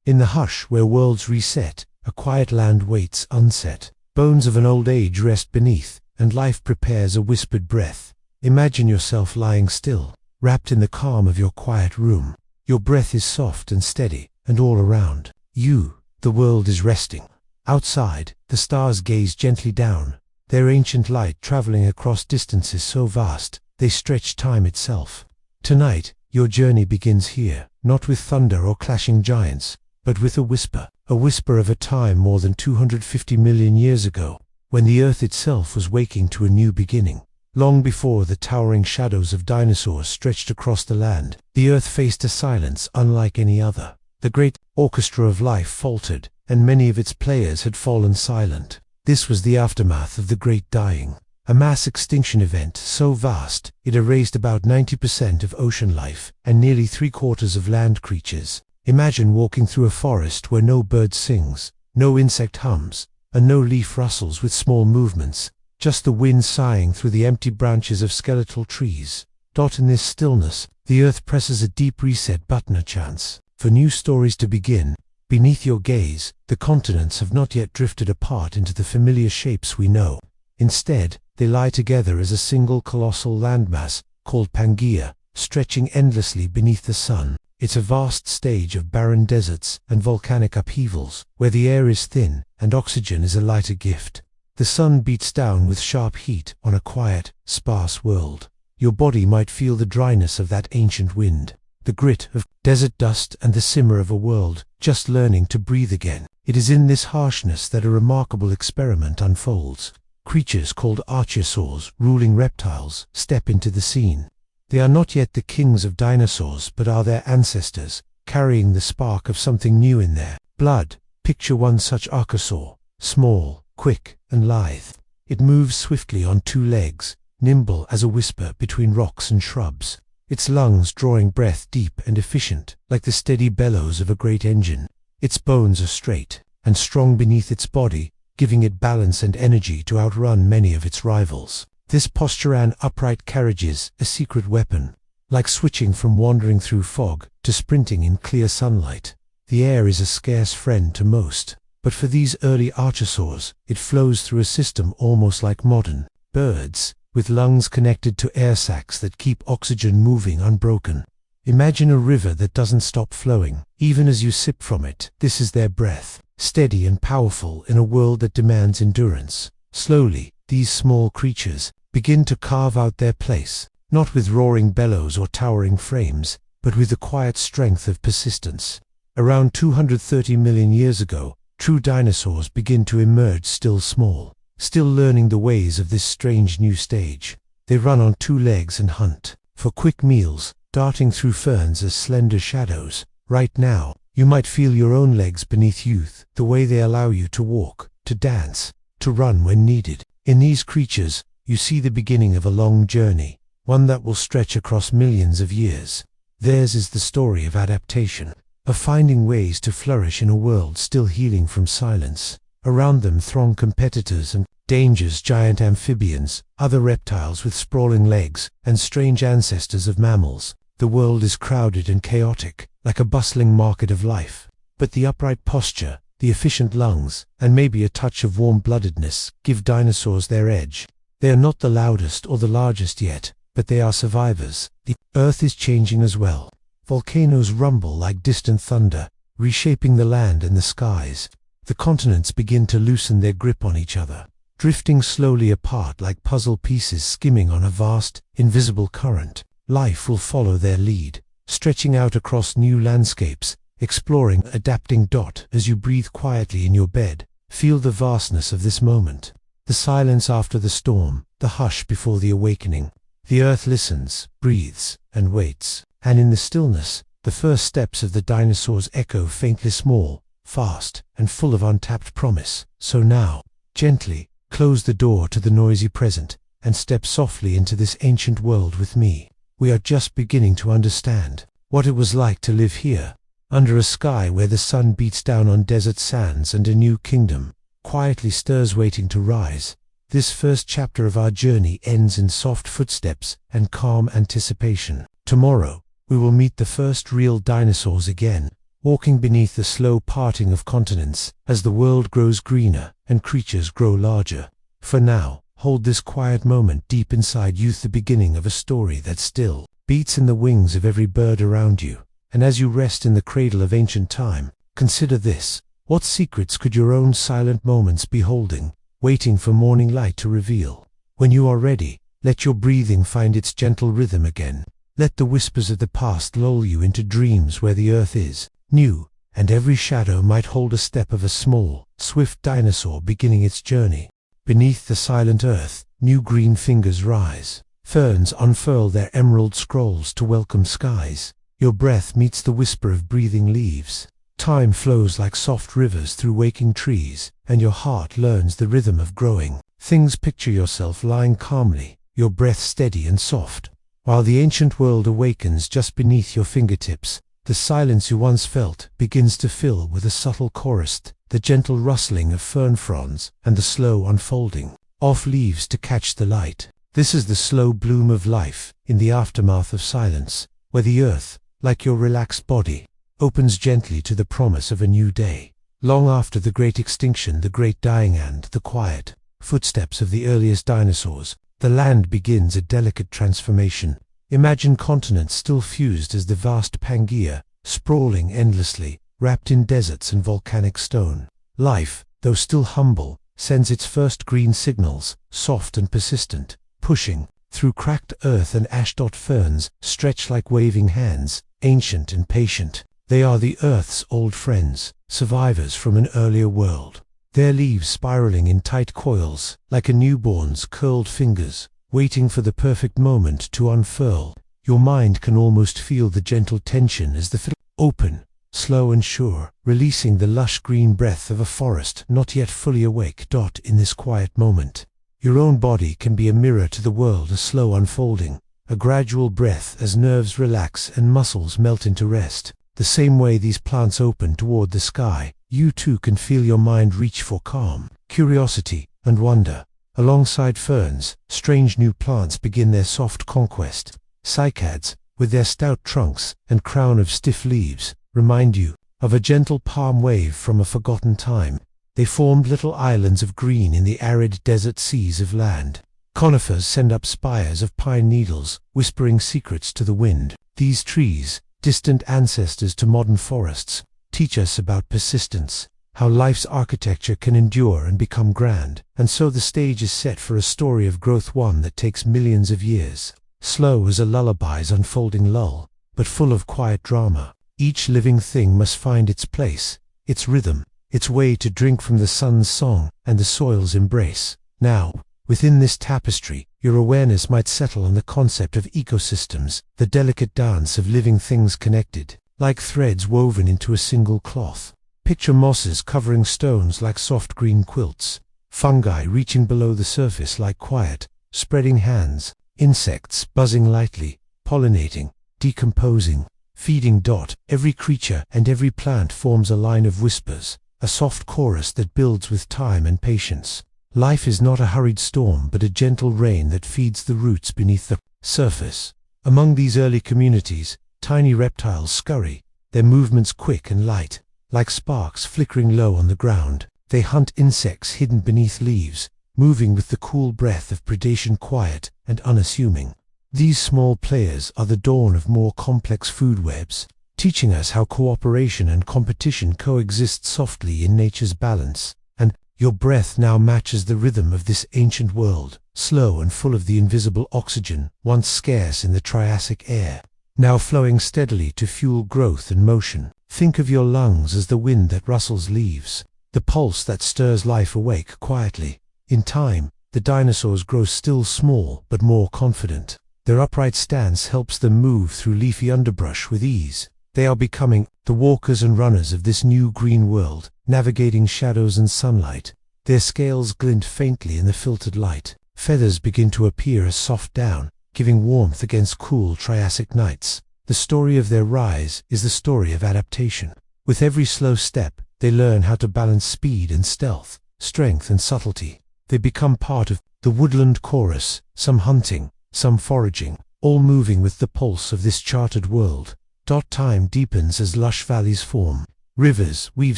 In the hush where worlds reset, a quiet land waits unset. Bones of an old age rest beneath, and life prepares a whispered breath. Imagine yourself lying still, wrapped in the calm of your quiet room. Your breath is soft and steady, and all around you, the world is resting. Outside, the stars gaze gently down, their ancient light traveling across distances so vast, they stretch time itself. Tonight, your journey begins here, not with thunder or clashing giants, but with a whisper of a time more than 250 million years ago, when the earth itself was waking to a new beginning. Long before the towering shadows of dinosaurs stretched across the land, the earth faced a silence unlike any other. The great orchestra of life faltered, and many of its players had fallen silent. This was the aftermath of the Great Dying, a mass extinction event so vast it erased about 90% of ocean life and nearly 3/4 of land creatures. Imagine walking through a forest where no bird sings, no insect hums, and no leaf rustles with small movements, just the wind sighing through the empty branches of skeletal trees. In this stillness, the earth presses a deep reset button, a chance for new stories to begin. Beneath your gaze, the continents have not yet drifted apart into the familiar shapes we know. Instead, they lie together as a single colossal landmass, called Pangaea, stretching endlessly beneath the sun. It's a vast stage of barren deserts and volcanic upheavals, where the air is thin and oxygen is a lighter gift. The sun beats down with sharp heat on a quiet, sparse world. Your body might feel the dryness of that ancient wind, the grit of desert dust, and the simmer of a world just learning to breathe again. It is in this harshness that a remarkable experiment unfolds. Creatures called archosaurs, ruling reptiles, step into the scene. They are not yet the kings of dinosaurs, but are their ancestors, carrying the spark of something new in their blood. Picture one such archosaur, small, quick, and lithe. It moves swiftly on two legs, nimble as a whisper between rocks and shrubs. Its lungs drawing breath deep and efficient, like the steady bellows of a great engine. Its bones are straight and strong beneath its body, giving it balance and energy to outrun many of its rivals. This posture and upright carriage is a secret weapon, like switching from wandering through fog to sprinting in clear sunlight. The air is a scarce friend to most, but for these early archosaurs, it flows through a system almost like modern birds, with lungs connected to air sacs that keep oxygen moving unbroken. Imagine a river that doesn't stop flowing, even as you sip from it. This is their breath, steady and powerful in a world that demands endurance. Slowly, these small creatures begin to carve out their place, not with roaring bellows or towering frames, but with the quiet strength of persistence. Around 230 million years ago, true dinosaurs begin to emerge, still small, still learning the ways of this strange new stage. They run on two legs and hunt for quick meals, darting through ferns as slender shadows. Right now, you might feel your own legs beneath you, the way they allow you to walk, to dance, to run when needed. In these creatures, you see the beginning of a long journey, one that will stretch across millions of years. Theirs is the story of adaptation, of finding ways to flourish in a world still healing from silence. Around them throng competitors and dangers, giant amphibians, other reptiles with sprawling legs, and strange ancestors of mammals. The world is crowded and chaotic, like a bustling market of life. But the upright posture, the efficient lungs, and maybe a touch of warm-bloodedness give dinosaurs their edge. They are not the loudest or the largest yet, but they are survivors. The earth is changing as well. Volcanoes rumble like distant thunder, reshaping the land and the skies. The continents begin to loosen their grip on each other, drifting slowly apart like puzzle pieces skimming on a vast, invisible current. Life will follow their lead, stretching out across new landscapes, exploring, adapting. As you breathe quietly in your bed, feel the vastness of this moment. The silence after the storm, the hush before the awakening. The earth listens, breathes, and waits. And in the stillness, the first steps of the dinosaurs echo faintly, small, fast, and full of untapped promise. So now, gently, close the door to the noisy present, and step softly into this ancient world with me. We are just beginning to understand what it was like to live here, under a sky where the sun beats down on desert sands and a new kingdom quietly stirs waiting to rise. This first chapter of our journey ends in soft footsteps and calm anticipation. Tomorrow, we will meet the first real dinosaurs again, walking beneath the slow parting of continents as the world grows greener and creatures grow larger. For now, hold this quiet moment deep inside you, the beginning of a story that still beats in the wings of every bird around you. And as you rest in the cradle of ancient time, consider this: what secrets could your own silent moments be holding, waiting for morning light to reveal? When you are ready, let your breathing find its gentle rhythm again. Let the whispers of the past lull you into dreams where the earth is new, and every shadow might hold a step of a small, swift dinosaur beginning its journey. Beneath the silent earth, new green fingers rise. Ferns unfurl their emerald scrolls to welcome skies. Your breath meets the whisper of breathing leaves. Time flows like soft rivers through waking trees, and your heart learns the rhythm of growing things. Picture yourself lying calmly, your breath steady and soft, while the ancient world awakens just beneath your fingertips. The silence you once felt begins to fill with a subtle chorus, the gentle rustling of fern fronds and the slow unfolding of leaves to catch the light. This is the slow bloom of life in the aftermath of silence, where the earth, like your relaxed body, opens gently to the promise of a new day. Long after the Great Extinction, the Great Dying, and the quiet footsteps of the earliest dinosaurs, the land begins a delicate transformation. Imagine continents still fused as the vast Pangaea, sprawling endlessly, wrapped in deserts and volcanic stone. Life, though still humble, sends its first green signals, soft and persistent, pushing through cracked earth, and ash-dot ferns stretch like waving hands, ancient and patient. They are the earth's old friends, survivors from an earlier world. Their leaves spiraling in tight coils, like a newborn's curled fingers, waiting for the perfect moment to unfurl. Your mind can almost feel the gentle tension as the fiddle open, slow and sure, releasing the lush green breath of a forest not yet fully awake. In this quiet moment, your own body can be a mirror to the world, a slow unfolding, a gradual breath as nerves relax and muscles melt into rest. The same way these plants open toward the sky, you too can feel your mind reach for calm, curiosity, and wonder. Alongside ferns, strange new plants begin their soft conquest. Cycads, with their stout trunks and crown of stiff leaves, remind you of a gentle palm wave from a forgotten time. They formed little islands of green in the arid desert seas of land. Conifers send up spires of pine needles, whispering secrets to the wind. These trees, distant ancestors to modern forests, teach us about persistence, how life's architecture can endure and become grand. And so the stage is set for a story of growth, one that takes millions of years. Slow as a lullaby's unfolding lull, but full of quiet drama. Each living thing must find its place, its rhythm, its way to drink from the sun's song and the soil's embrace. Now, within this tapestry, your awareness might settle on the concept of ecosystems, the delicate dance of living things connected, like threads woven into a single cloth. Picture mosses covering stones like soft green quilts, fungi reaching below the surface like quiet, spreading hands, insects buzzing lightly, pollinating, decomposing, feeding. Every creature and every plant forms a line of whispers, a soft chorus that builds with time and patience. Life is not a hurried storm, but a gentle rain that feeds the roots beneath the surface. Among these early communities, tiny reptiles scurry, their movements quick and light, like sparks flickering low on the ground. They hunt insects hidden beneath leaves, moving with the cool breath of predation, quiet and unassuming. These small players are the dawn of more complex food webs, teaching us how cooperation and competition coexist softly in nature's balance. And your breath now matches the rhythm of this ancient world, slow and full of the invisible oxygen once scarce in the Triassic air, now flowing steadily to fuel growth and motion. Think of your lungs as the wind that rustles leaves, the pulse that stirs life awake quietly. In time, the dinosaurs grow still small but more confident. Their upright stance helps them move through leafy underbrush with ease. They are becoming the walkers and runners of this new green world, navigating shadows and sunlight. Their scales glint faintly in the filtered light. Feathers begin to appear as soft down, giving warmth against cool Triassic nights. The story of their rise is the story of adaptation. With every slow step, they learn how to balance speed and stealth, strength and subtlety. They become part of the woodland chorus, some hunting, some foraging, all moving with the pulse of this charted world. Time deepens as lush valleys form. Rivers weave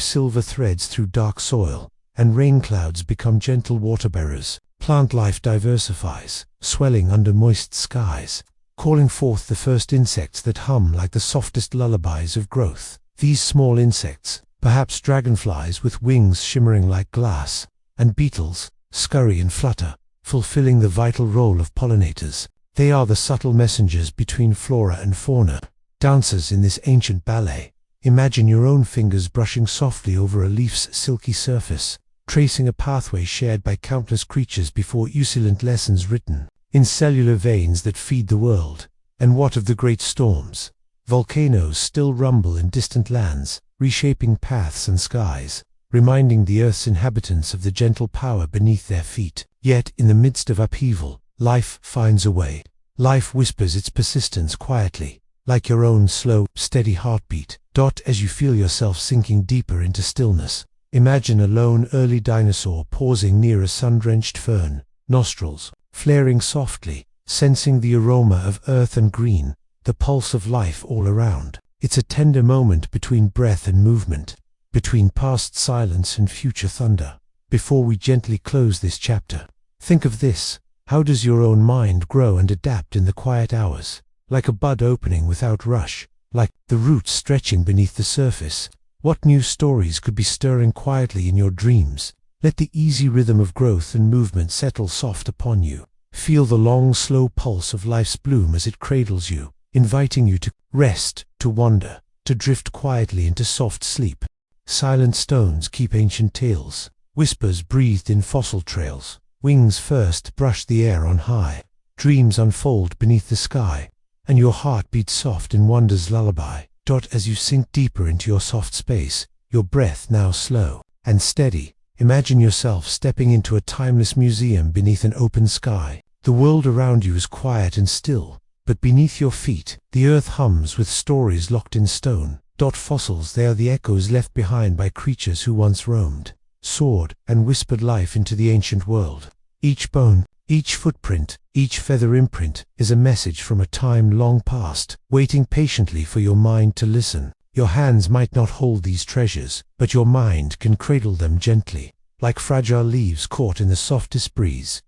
silver threads through dark soil, and rain clouds become gentle water-bearers. Plant life diversifies, swelling under moist skies, calling forth the first insects that hum like the softest lullabies of growth. These small insects, perhaps dragonflies with wings shimmering like glass, and beetles, scurry and flutter, fulfilling the vital role of pollinators. They are the subtle messengers between flora and fauna. Dancers in this ancient ballet, imagine your own fingers brushing softly over a leaf's silky surface, tracing a pathway shared by countless creatures before you, silent lessons written in cellular veins that feed the world. And what of the great storms? Volcanoes still rumble in distant lands, reshaping paths and skies, reminding the Earth's inhabitants of the gentle power beneath their feet. Yet, in the midst of upheaval, life finds a way. Life whispers its persistence quietly, like your own slow, steady heartbeat. As you feel yourself sinking deeper into stillness, imagine a lone early dinosaur pausing near a sun-drenched fern, nostrils flaring softly, sensing the aroma of earth and green, the pulse of life all around. It's a tender moment between breath and movement, between past silence and future thunder. Before we gently close this chapter, think of this. How does your own mind grow and adapt in the quiet hours? Like a bud opening without rush, like the roots stretching beneath the surface. What new stories could be stirring quietly in your dreams? Let the easy rhythm of growth and movement settle soft upon you. Feel the long, slow pulse of life's bloom as it cradles you, inviting you to rest, to wander, to drift quietly into soft sleep. Silent stones keep ancient tales, whispers breathed in fossil trails. Wings first brush the air on high. Dreams unfold beneath the sky, and your heart beats soft in wonder's lullaby. As you sink deeper into your soft space, your breath now slow and steady, imagine yourself stepping into a timeless museum beneath an open sky. The world around you is quiet and still, but beneath your feet, the earth hums with stories locked in stone. Fossils, they are the echoes left behind by creatures who once roamed, soared, and whispered life into the ancient world. Each bone, each footprint, each feather imprint is a message from a time long past, waiting patiently for your mind to listen. Your hands might not hold these treasures, but your mind can cradle them gently, like fragile leaves caught in the softest breeze.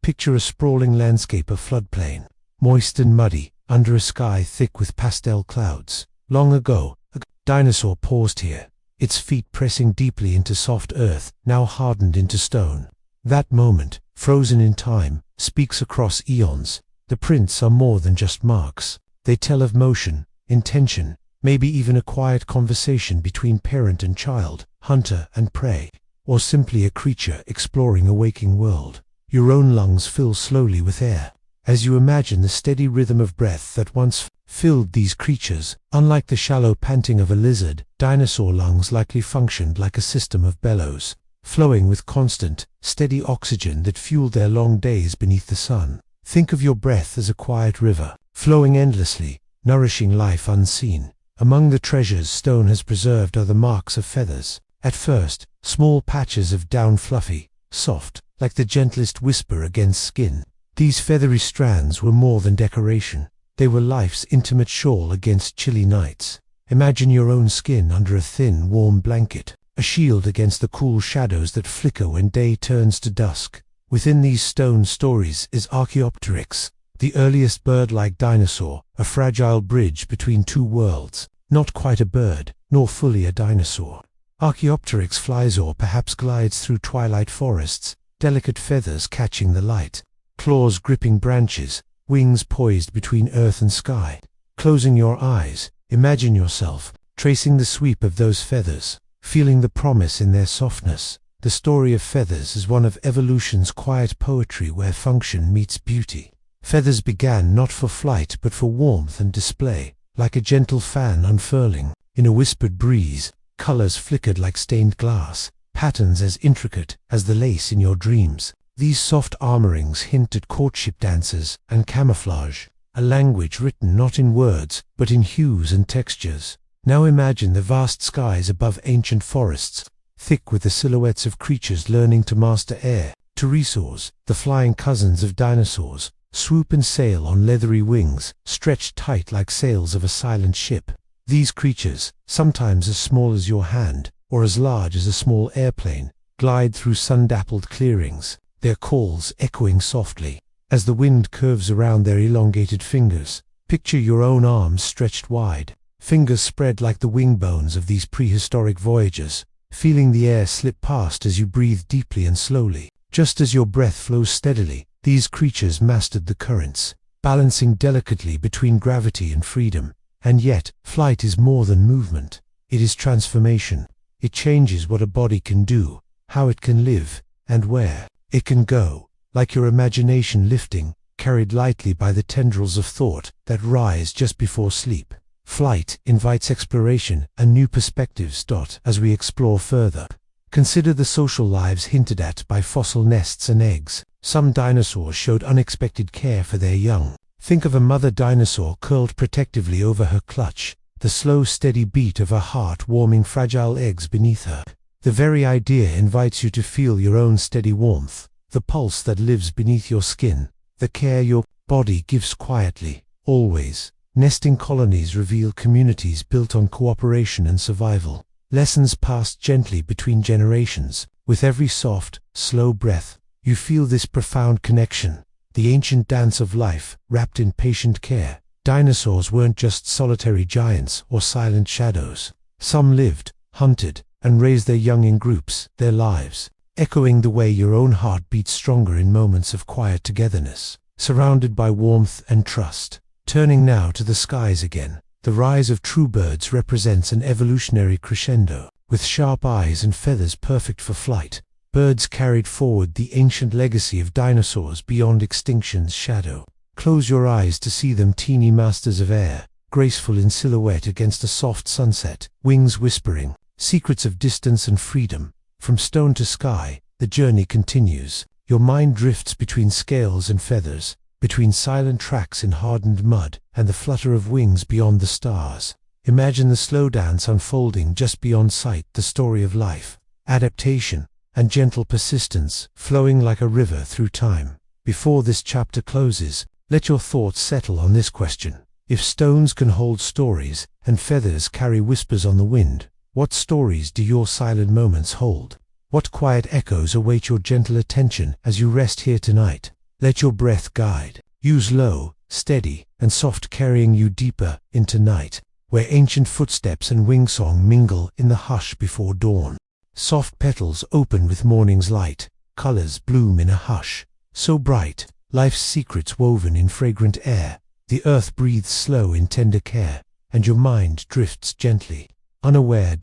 Picture a sprawling landscape of floodplain, moist and muddy, under a sky thick with pastel clouds. Long ago, a dinosaur paused here, its feet pressing deeply into soft earth, now hardened into stone. That moment, frozen in time, speaks across eons. The prints are more than just marks. They tell of motion, intention, maybe even a quiet conversation between parent and child, hunter and prey, or simply a creature exploring a waking world. Your own lungs fill slowly with air, as you imagine the steady rhythm of breath that once filled these creatures. Unlike the shallow panting of a lizard, dinosaur lungs likely functioned like a system of bellows, flowing with constant, steady oxygen that fueled their long days beneath the sun. Think of your breath as a quiet river, flowing endlessly, nourishing life unseen. Among the treasures stone has preserved are the marks of feathers. At first, small patches of down, fluffy, soft, like the gentlest whisper against skin. These feathery strands were more than decoration. They were life's intimate shawl against chilly nights. Imagine your own skin under a thin, warm blanket, a shield against the cool shadows that flicker when day turns to dusk. Within these stone stories is Archaeopteryx, the earliest bird-like dinosaur, a fragile bridge between two worlds, not quite a bird, nor fully a dinosaur. Archaeopteryx flies or perhaps glides through twilight forests, delicate feathers catching the light, claws gripping branches, wings poised between earth and sky. Closing your eyes, imagine yourself tracing the sweep of those feathers, feeling the promise in their softness. The story of feathers is one of evolution's quiet poetry where function meets beauty. Feathers began not for flight but for warmth and display, like a gentle fan unfurling. In a whispered breeze, colors flickered like stained glass, patterns as intricate as the lace in your dreams. These soft armorings hint at courtship dances and camouflage, a language written not in words but in hues and textures. Now imagine the vast skies above ancient forests, thick with the silhouettes of creatures learning to master air. Pterosaurs, the flying cousins of dinosaurs, swoop and sail on leathery wings, stretched tight like sails of a silent ship. These creatures, sometimes as small as your hand, or as large as a small airplane, glide through sun-dappled clearings, their calls echoing softly. As the wind curves around their elongated fingers, picture your own arms stretched wide, fingers spread like the wing bones of these prehistoric voyagers, feeling the air slip past as you breathe deeply and slowly. Just as your breath flows steadily, these creatures mastered the currents, balancing delicately between gravity and freedom. And yet, flight is more than movement. It is transformation. It changes what a body can do, how it can live, and where it can go, like your imagination lifting, carried lightly by the tendrils of thought that rise just before sleep. Flight invites exploration and new perspectives. As we explore further, consider the social lives hinted at by fossil nests and eggs. Some dinosaurs showed unexpected care for their young. Think of a mother dinosaur curled protectively over her clutch, the slow, steady beat of her heart warming fragile eggs beneath her. The very idea invites you to feel your own steady warmth, the pulse that lives beneath your skin, the care your body gives quietly, always. Nesting colonies reveal communities built on cooperation and survival. Lessons passed gently between generations. With every soft, slow breath, you feel this profound connection. The ancient dance of life, wrapped in patient care. Dinosaurs weren't just solitary giants or silent shadows. Some lived, hunted, and raised their young in groups, their lives echoing the way your own heart beats stronger in moments of quiet togetherness, surrounded by warmth and trust. Turning now to the skies again, the rise of true birds represents an evolutionary crescendo. With sharp eyes and feathers perfect for flight, birds carried forward the ancient legacy of dinosaurs beyond extinction's shadow. Close your eyes to see them, teeny masters of air, graceful in silhouette against a soft sunset, wings whispering, secrets of distance and freedom. From stone to sky, the journey continues. Your mind drifts between scales and feathers, between silent tracks in hardened mud and the flutter of wings beyond the stars. Imagine the slow dance unfolding just beyond sight, the story of life, adaptation, and gentle persistence flowing like a river through time. Before this chapter closes, let your thoughts settle on this question. If stones can hold stories and feathers carry whispers on the wind, what stories do your silent moments hold? What quiet echoes await your gentle attention as you rest here tonight? Let your breath guide. Use low, steady, and soft, carrying you deeper into night, where ancient footsteps and wingsong mingle in the hush before dawn. Soft petals open with morning's light, colors bloom in a hush, so bright, life's secrets woven in fragrant air. The earth breathes slow in tender care, and your mind drifts gently, unaware.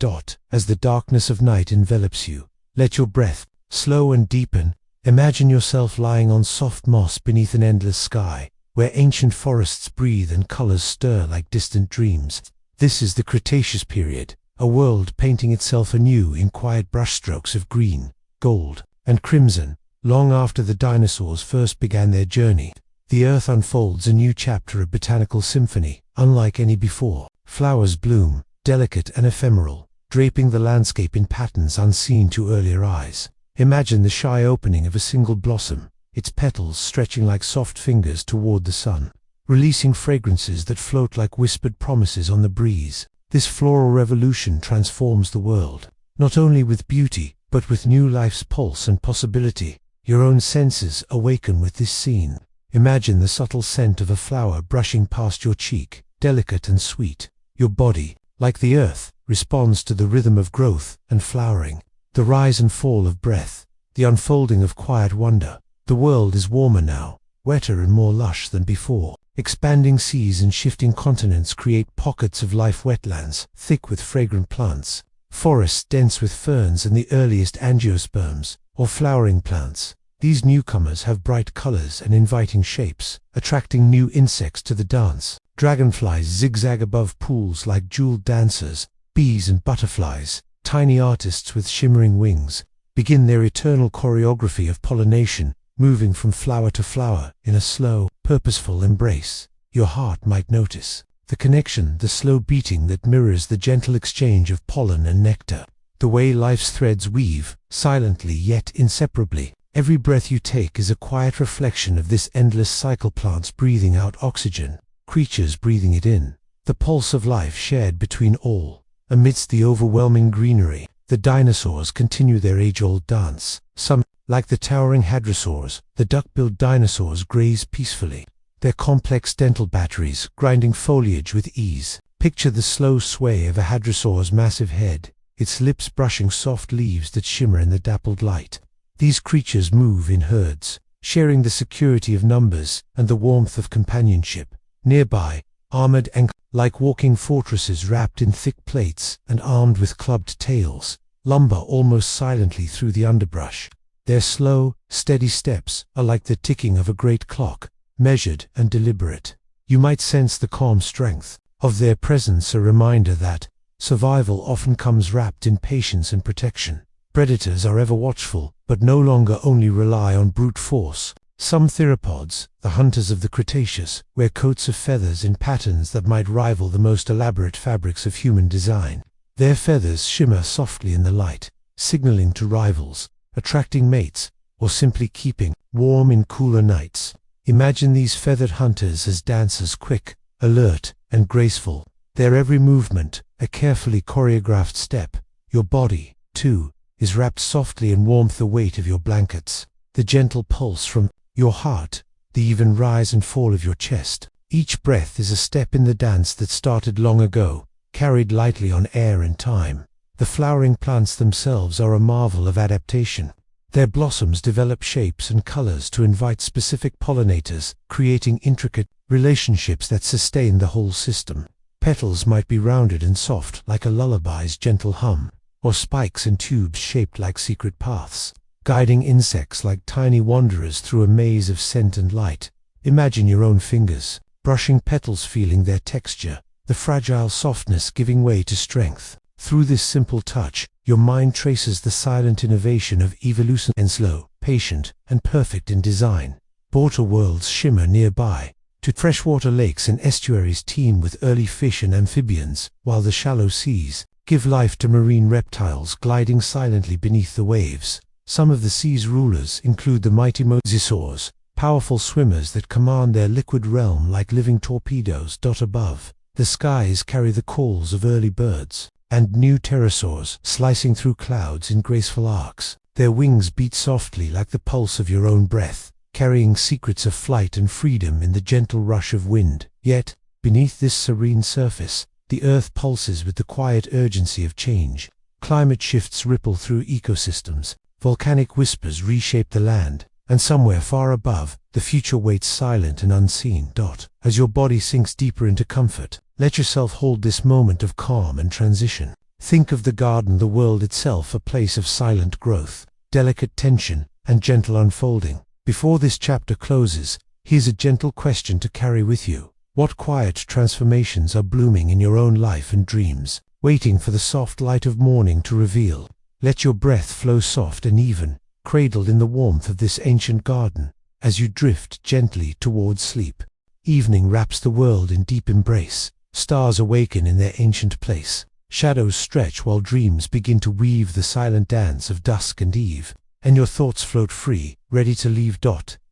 As the darkness of night envelops you, let your breath slow and deepen. Imagine yourself lying on soft moss beneath an endless sky, where ancient forests breathe and colors stir like distant dreams. This is the Cretaceous Period, a world painting itself anew in quiet brushstrokes of green, gold, and crimson. Long after the dinosaurs first began their journey, the earth unfolds a new chapter of botanical symphony, unlike any before. Flowers bloom, delicate and ephemeral, draping the landscape in patterns unseen to earlier eyes. Imagine the shy opening of a single blossom, its petals stretching like soft fingers toward the sun, releasing fragrances that float like whispered promises on the breeze. This floral revolution transforms the world, not only with beauty, but with new life's pulse and possibility. Your own senses awaken with this scene. Imagine the subtle scent of a flower brushing past your cheek, delicate and sweet. Your body, like the earth, responds to the rhythm of growth and flowering. The rise and fall of breath, the unfolding of quiet wonder. The world is warmer now, wetter and more lush than before. Expanding seas and shifting continents create pockets of life, wetlands thick with fragrant plants, forests dense with ferns and the earliest angiosperms, or flowering plants. These newcomers have bright colors and inviting shapes, attracting new insects to the dance. Dragonflies zigzag above pools like jeweled dancers. Bees and butterflies, tiny artists with shimmering wings, begin their eternal choreography of pollination, moving from flower to flower in a slow, purposeful embrace. Your heart might notice the connection, the slow beating that mirrors the gentle exchange of pollen and nectar. The way life's threads weave, silently yet inseparably. Every breath you take is a quiet reflection of this endless cycle. Plants breathing out oxygen, creatures breathing it in, the pulse of life shared between all. Amidst the overwhelming greenery, the dinosaurs continue their age-old dance. Some, like the towering hadrosaurs, the duck-billed dinosaurs, graze peacefully, their complex dental batteries grinding foliage with ease. Picture the slow sway of a hadrosaur's massive head, its lips brushing soft leaves that shimmer in the dappled light. These creatures move in herds, sharing the security of numbers and the warmth of companionship. Nearby, armored and like walking fortresses wrapped in thick plates and armed with clubbed tails, lumber almost silently through the underbrush. Their slow, steady steps are like the ticking of a great clock, measured and deliberate. You might sense the calm strength of their presence, a reminder that survival often comes wrapped in patience and protection. Predators are ever watchful, but no longer only rely on brute force. Some theropods, the hunters of the Cretaceous, wear coats of feathers in patterns that might rival the most elaborate fabrics of human design. Their feathers shimmer softly in the light, signaling to rivals, attracting mates, or simply keeping warm in cooler nights. Imagine these feathered hunters as dancers, quick, alert, and graceful, their every movement a carefully choreographed step. Your body, too, is wrapped softly in warmth, the weight of your blankets, the gentle pulse from your heart, the even rise and fall of your chest. Each breath is a step in the dance that started long ago, carried lightly on air and time. The flowering plants themselves are a marvel of adaptation. Their blossoms develop shapes and colors to invite specific pollinators, creating intricate relationships that sustain the whole system. Petals might be rounded and soft like a lullaby's gentle hum, or spikes and tubes shaped like secret paths, guiding insects like tiny wanderers through a maze of scent and light. Imagine your own fingers, brushing petals, feeling their texture, the fragile softness giving way to strength. Through this simple touch, your mind traces the silent innovation of evolution, and slow, patient, and perfect in design. Water worlds shimmer nearby, to freshwater lakes and estuaries teem with early fish and amphibians, while the shallow seas give life to marine reptiles gliding silently beneath the waves. Some of the sea's rulers include the mighty mosasaurs, powerful swimmers that command their liquid realm like living torpedoes. Above, the skies carry the calls of early birds and new pterosaurs slicing through clouds in graceful arcs. Their wings beat softly like the pulse of your own breath, carrying secrets of flight and freedom in the gentle rush of wind. Yet, beneath this serene surface, the earth pulses with the quiet urgency of change. Climate shifts ripple through ecosystems, volcanic whispers reshape the land, and somewhere far above, the future waits silent and unseen. As your body sinks deeper into comfort, let yourself hold this moment of calm and transition. Think of the garden, the world itself, a place of silent growth, delicate tension, and gentle unfolding. Before this chapter closes, here's a gentle question to carry with you. What quiet transformations are blooming in your own life and dreams, waiting for the soft light of morning to reveal? Let your breath flow soft and even, cradled in the warmth of this ancient garden, as you drift gently towards sleep. Evening wraps the world in deep embrace. Stars awaken in their ancient place. Shadows stretch while dreams begin to weave the silent dance of dusk and eve. And your thoughts float free, ready to leave.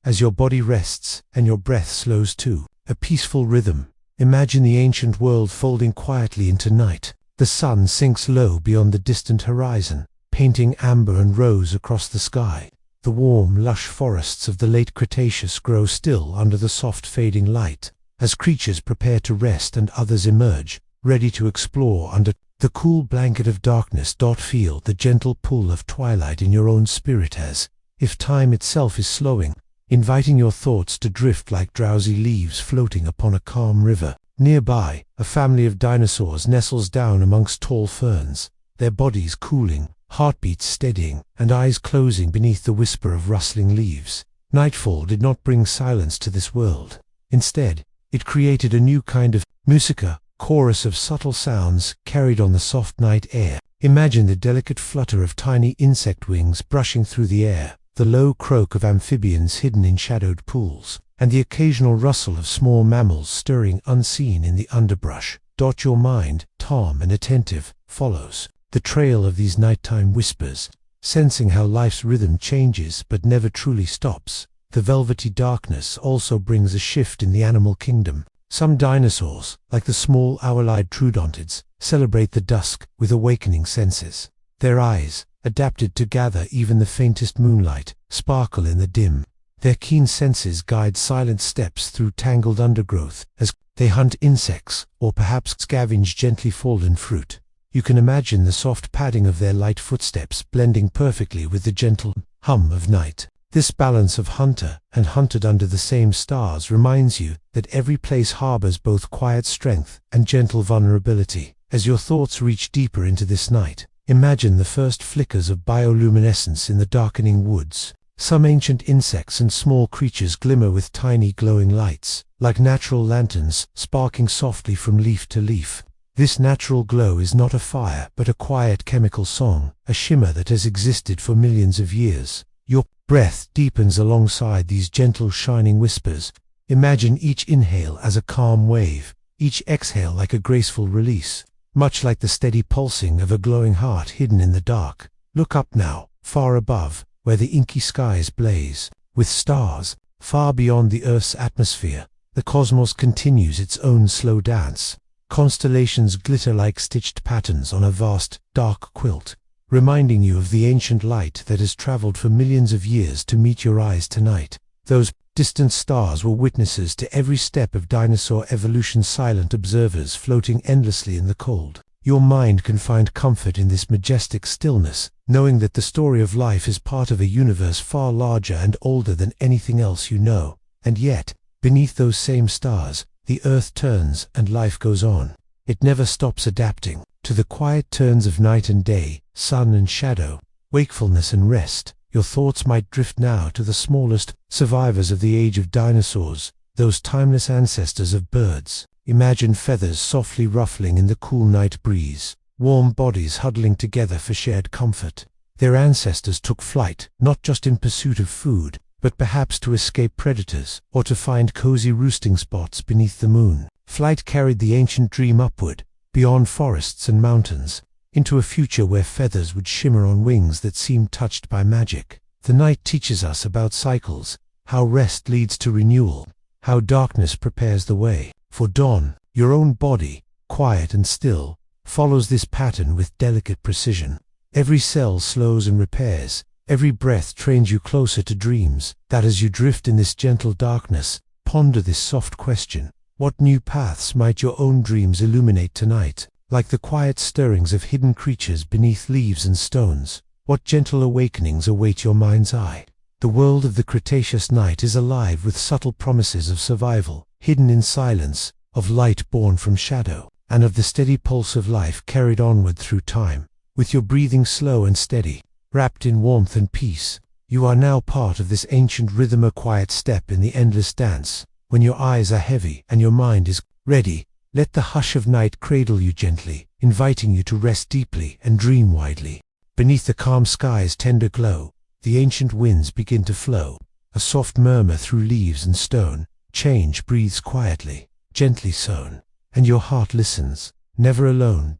As your body rests and your breath slows too, a peaceful rhythm. Imagine the ancient world folding quietly into night. The sun sinks low beyond the distant horizon, painting amber and rose across the sky. The warm, lush forests of the late Cretaceous grow still under the soft fading light, as creatures prepare to rest and others emerge, ready to explore under the cool blanket of darkness. Feel the gentle pull of twilight in your own spirit as if time itself is slowing, inviting your thoughts to drift like drowsy leaves floating upon a calm river. Nearby, a family of dinosaurs nestles down amongst tall ferns, their bodies cooling, heartbeats steadying, and eyes closing beneath the whisper of rustling leaves. Nightfall did not bring silence to this world. Instead, it created a new kind of musica, chorus of subtle sounds carried on the soft night air. Imagine the delicate flutter of tiny insect wings brushing through the air, the low croak of amphibians hidden in shadowed pools, and the occasional rustle of small mammals stirring unseen in the underbrush. Your mind, calm and attentive, follows the trail of these nighttime whispers, sensing how life's rhythm changes but never truly stops. The velvety darkness also brings a shift in the animal kingdom. Some dinosaurs, like the small owl-eyed troodontids, celebrate the dusk with awakening senses. Their eyes, adapted to gather even the faintest moonlight, sparkle in the dim. Their keen senses guide silent steps through tangled undergrowth as they hunt insects or perhaps scavenge gently fallen fruit. You can imagine the soft padding of their light footsteps blending perfectly with the gentle hum of night. This balance of hunter and hunted under the same stars reminds you that every place harbors both quiet strength and gentle vulnerability. As your thoughts reach deeper into this night, imagine the first flickers of bioluminescence in the darkening woods. Some ancient insects and small creatures glimmer with tiny glowing lights, like natural lanterns sparking softly from leaf to leaf. This natural glow is not a fire, but a quiet chemical song, a shimmer that has existed for millions of years. Your breath deepens alongside these gentle shining whispers. Imagine each inhale as a calm wave, each exhale like a graceful release, much like the steady pulsing of a glowing heart hidden in the dark. Look up now, far above, where the inky skies blaze with stars, far beyond the Earth's atmosphere. The cosmos continues its own slow dance. Constellations glitter like stitched patterns on a vast, dark quilt, reminding you of the ancient light that has traveled for millions of years to meet your eyes tonight. Those distant stars were witnesses to every step of dinosaur evolution, silent observers floating endlessly in the cold. Your mind can find comfort in this majestic stillness, knowing that the story of life is part of a universe far larger and older than anything else you know. And yet, beneath those same stars, the earth turns and life goes on. It never stops adapting to the quiet turns of night and day, sun and shadow, wakefulness and rest. Your thoughts might drift now to the smallest survivors of the age of dinosaurs, those timeless ancestors of birds. Imagine feathers softly ruffling in the cool night breeze, warm bodies huddling together for shared comfort. Their ancestors took flight, not just in pursuit of food, but perhaps to escape predators, or to find cozy roosting spots beneath the moon. Flight carried the ancient dream upward, beyond forests and mountains, into a future where feathers would shimmer on wings that seemed touched by magic. The night teaches us about cycles, how rest leads to renewal, how darkness prepares the way for dawn. Your own body, quiet and still, follows this pattern with delicate precision. Every cell slows and repairs. Every breath trains you closer to dreams, that as you drift in this gentle darkness, ponder this soft question. What new paths might your own dreams illuminate tonight? Like the quiet stirrings of hidden creatures beneath leaves and stones, what gentle awakenings await your mind's eye? The world of the Cretaceous night is alive with subtle promises of survival, hidden in silence, of light born from shadow, and of the steady pulse of life carried onward through time. With your breathing slow and steady, wrapped in warmth and peace, you are now part of this ancient rhythm, a quiet step in the endless dance. When your eyes are heavy and your mind is ready, let the hush of night cradle you gently, inviting you to rest deeply and dream widely. Beneath the calm sky's tender glow, the ancient winds begin to flow, a soft murmur through leaves and stone. Change breathes quietly, gently sown, and your heart listens, never alone.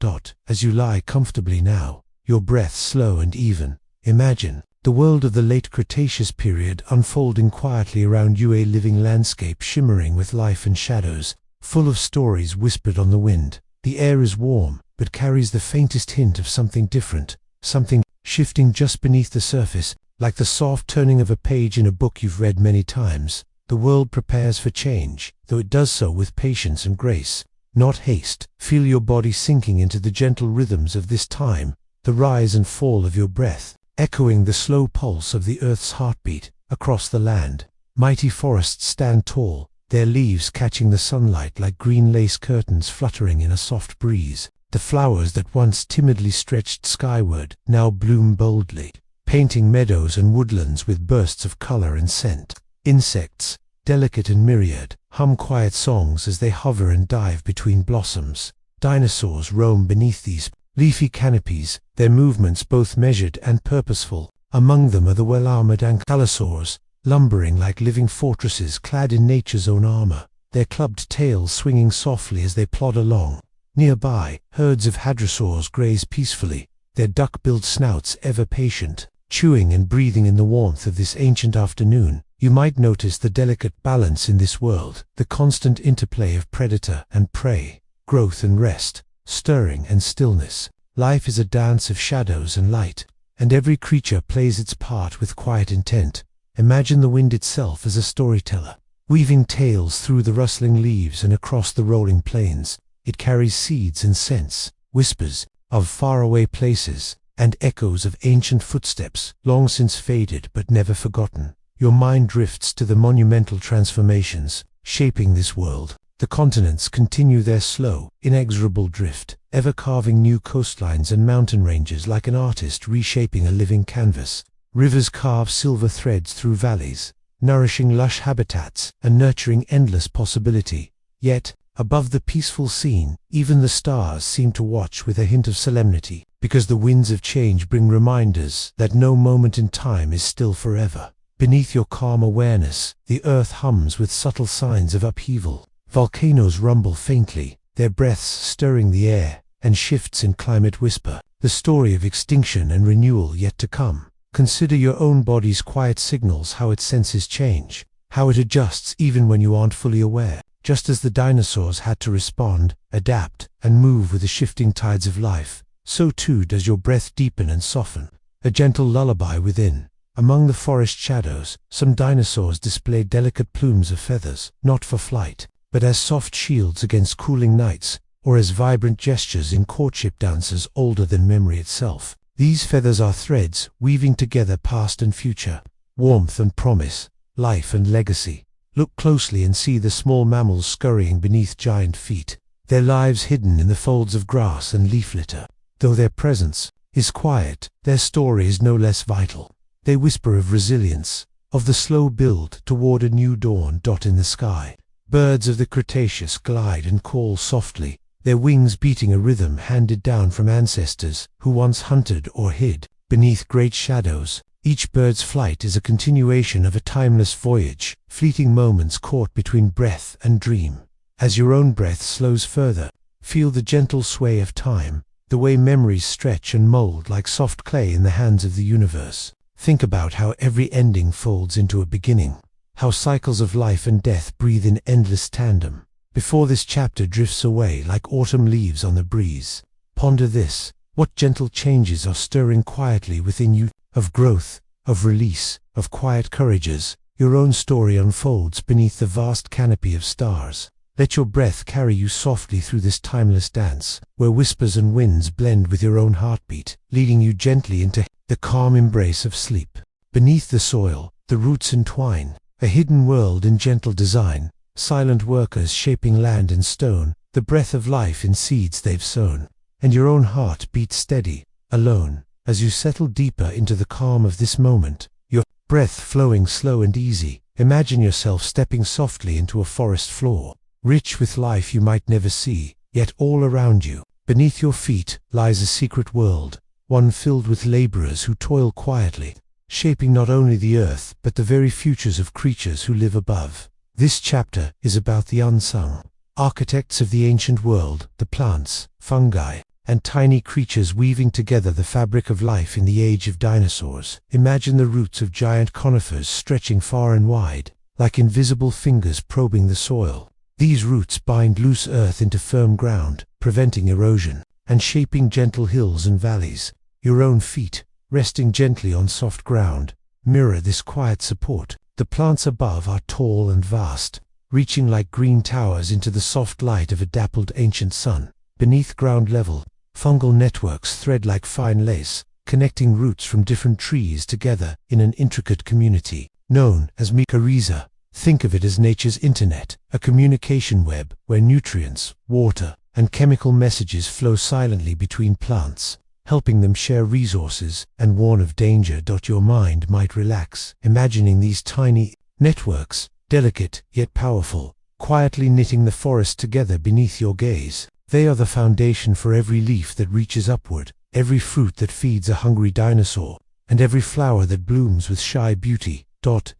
As you lie comfortably now, your breath slow and even, imagine the world of the late Cretaceous period unfolding quietly around you, a living landscape shimmering with life and shadows, full of stories whispered on the wind. The air is warm, but carries the faintest hint of something different, something shifting just beneath the surface, like the soft turning of a page in a book you've read many times. The world prepares for change, though it does so with patience and grace, not haste. Feel your body sinking into the gentle rhythms of this time, the rise and fall of your breath, echoing the slow pulse of the earth's heartbeat. Across the land, mighty forests stand tall, their leaves catching the sunlight like green lace curtains fluttering in a soft breeze. The flowers that once timidly stretched skyward now bloom boldly, painting meadows and woodlands with bursts of color and scent. Insects, delicate and myriad, hum quiet songs as they hover and dive between blossoms. Dinosaurs roam beneath these leafy canopies, their movements both measured and purposeful. Among them are the well-armored archosaurs, lumbering like living fortresses clad in nature's own armor, their clubbed tails swinging softly as they plod along. Nearby, herds of hadrosaurs graze peacefully, their duck-billed snouts ever patient. Chewing and breathing in the warmth of this ancient afternoon, you might notice the delicate balance in this world, the constant interplay of predator and prey, growth and rest, stirring and stillness. Life is a dance of shadows and light, and every creature plays its part with quiet intent. Imagine the wind itself as a storyteller, weaving tales through the rustling leaves and across the rolling plains. It carries seeds and scents, whispers of faraway places, and echoes of ancient footsteps, long since faded but never forgotten. Your mind drifts to the monumental transformations shaping this world. The continents continue their slow, inexorable drift, ever carving new coastlines and mountain ranges like an artist reshaping a living canvas. Rivers carve silver threads through valleys, nourishing lush habitats and nurturing endless possibility. Yet, above the peaceful scene, even the stars seem to watch with a hint of solemnity, because the winds of change bring reminders that no moment in time is still forever. Beneath your calm awareness, the earth hums with subtle signs of upheaval. Volcanoes rumble faintly, their breaths stirring the air, and shifts in climate whisper, the story of extinction and renewal yet to come. Consider your own body's quiet signals, how it senses change, how it adjusts even when you aren't fully aware. Just as the dinosaurs had to respond, adapt, and move with the shifting tides of life, so too does your breath deepen and soften, a gentle lullaby within. Among the forest shadows, some dinosaurs displayed delicate plumes of feathers, not for flight, but as soft shields against cooling nights, or as vibrant gestures in courtship dances older than memory itself. These feathers are threads, weaving together past and future, warmth and promise, life and legacy. Look closely and see the small mammals scurrying beneath giant feet, their lives hidden in the folds of grass and leaf litter. Though their presence is quiet, their story is no less vital. They whisper of resilience, of the slow build toward a new dawn in the sky. Birds of the Cretaceous glide and call softly, their wings beating a rhythm handed down from ancestors who once hunted or hid beneath great shadows. Each bird's flight is a continuation of a timeless voyage, fleeting moments caught between breath and dream. As your own breath slows further, feel the gentle sway of time, the way memories stretch and mold like soft clay in the hands of the universe. Think about how every ending folds into a beginning, how cycles of life and death breathe in endless tandem, before this chapter drifts away like autumn leaves on the breeze. Ponder this: what gentle changes are stirring quietly within you, of growth, of release, of quiet courages. Your own story unfolds beneath the vast canopy of stars. Let your breath carry you softly through this timeless dance, where whispers and winds blend with your own heartbeat, leading you gently into the calm embrace of sleep. Beneath the soil, the roots entwine, a hidden world in gentle design, silent workers shaping land and stone, the breath of life in seeds they've sown. And your own heart beats steady, alone, as you settle deeper into the calm of this moment, your breath flowing slow and easy. Imagine yourself stepping softly into a forest floor, rich with life you might never see, yet all around you, beneath your feet, lies a secret world, one filled with laborers who toil quietly, shaping not only the earth but the very futures of creatures who live above. This chapter is about the unsung architects of the ancient world, the plants, fungi, and tiny creatures weaving together the fabric of life in the age of dinosaurs. Imagine the roots of giant conifers stretching far and wide, like invisible fingers probing the soil. These roots bind loose earth into firm ground, preventing erosion, and shaping gentle hills and valleys. Your own feet, resting gently on soft ground, mirror this quiet support. The plants above are tall and vast, reaching like green towers into the soft light of a dappled ancient sun. Beneath ground level, fungal networks thread like fine lace, connecting roots from different trees together in an intricate community, known as mycorrhiza. Think of it as nature's internet, a communication web where nutrients, water, and chemical messages flow silently between plants, helping them share resources and warn of danger. Your mind might relax, imagining these tiny networks, delicate yet powerful, quietly knitting the forest together beneath your gaze. They are the foundation for every leaf that reaches upward, every fruit that feeds a hungry dinosaur, and every flower that blooms with shy beauty.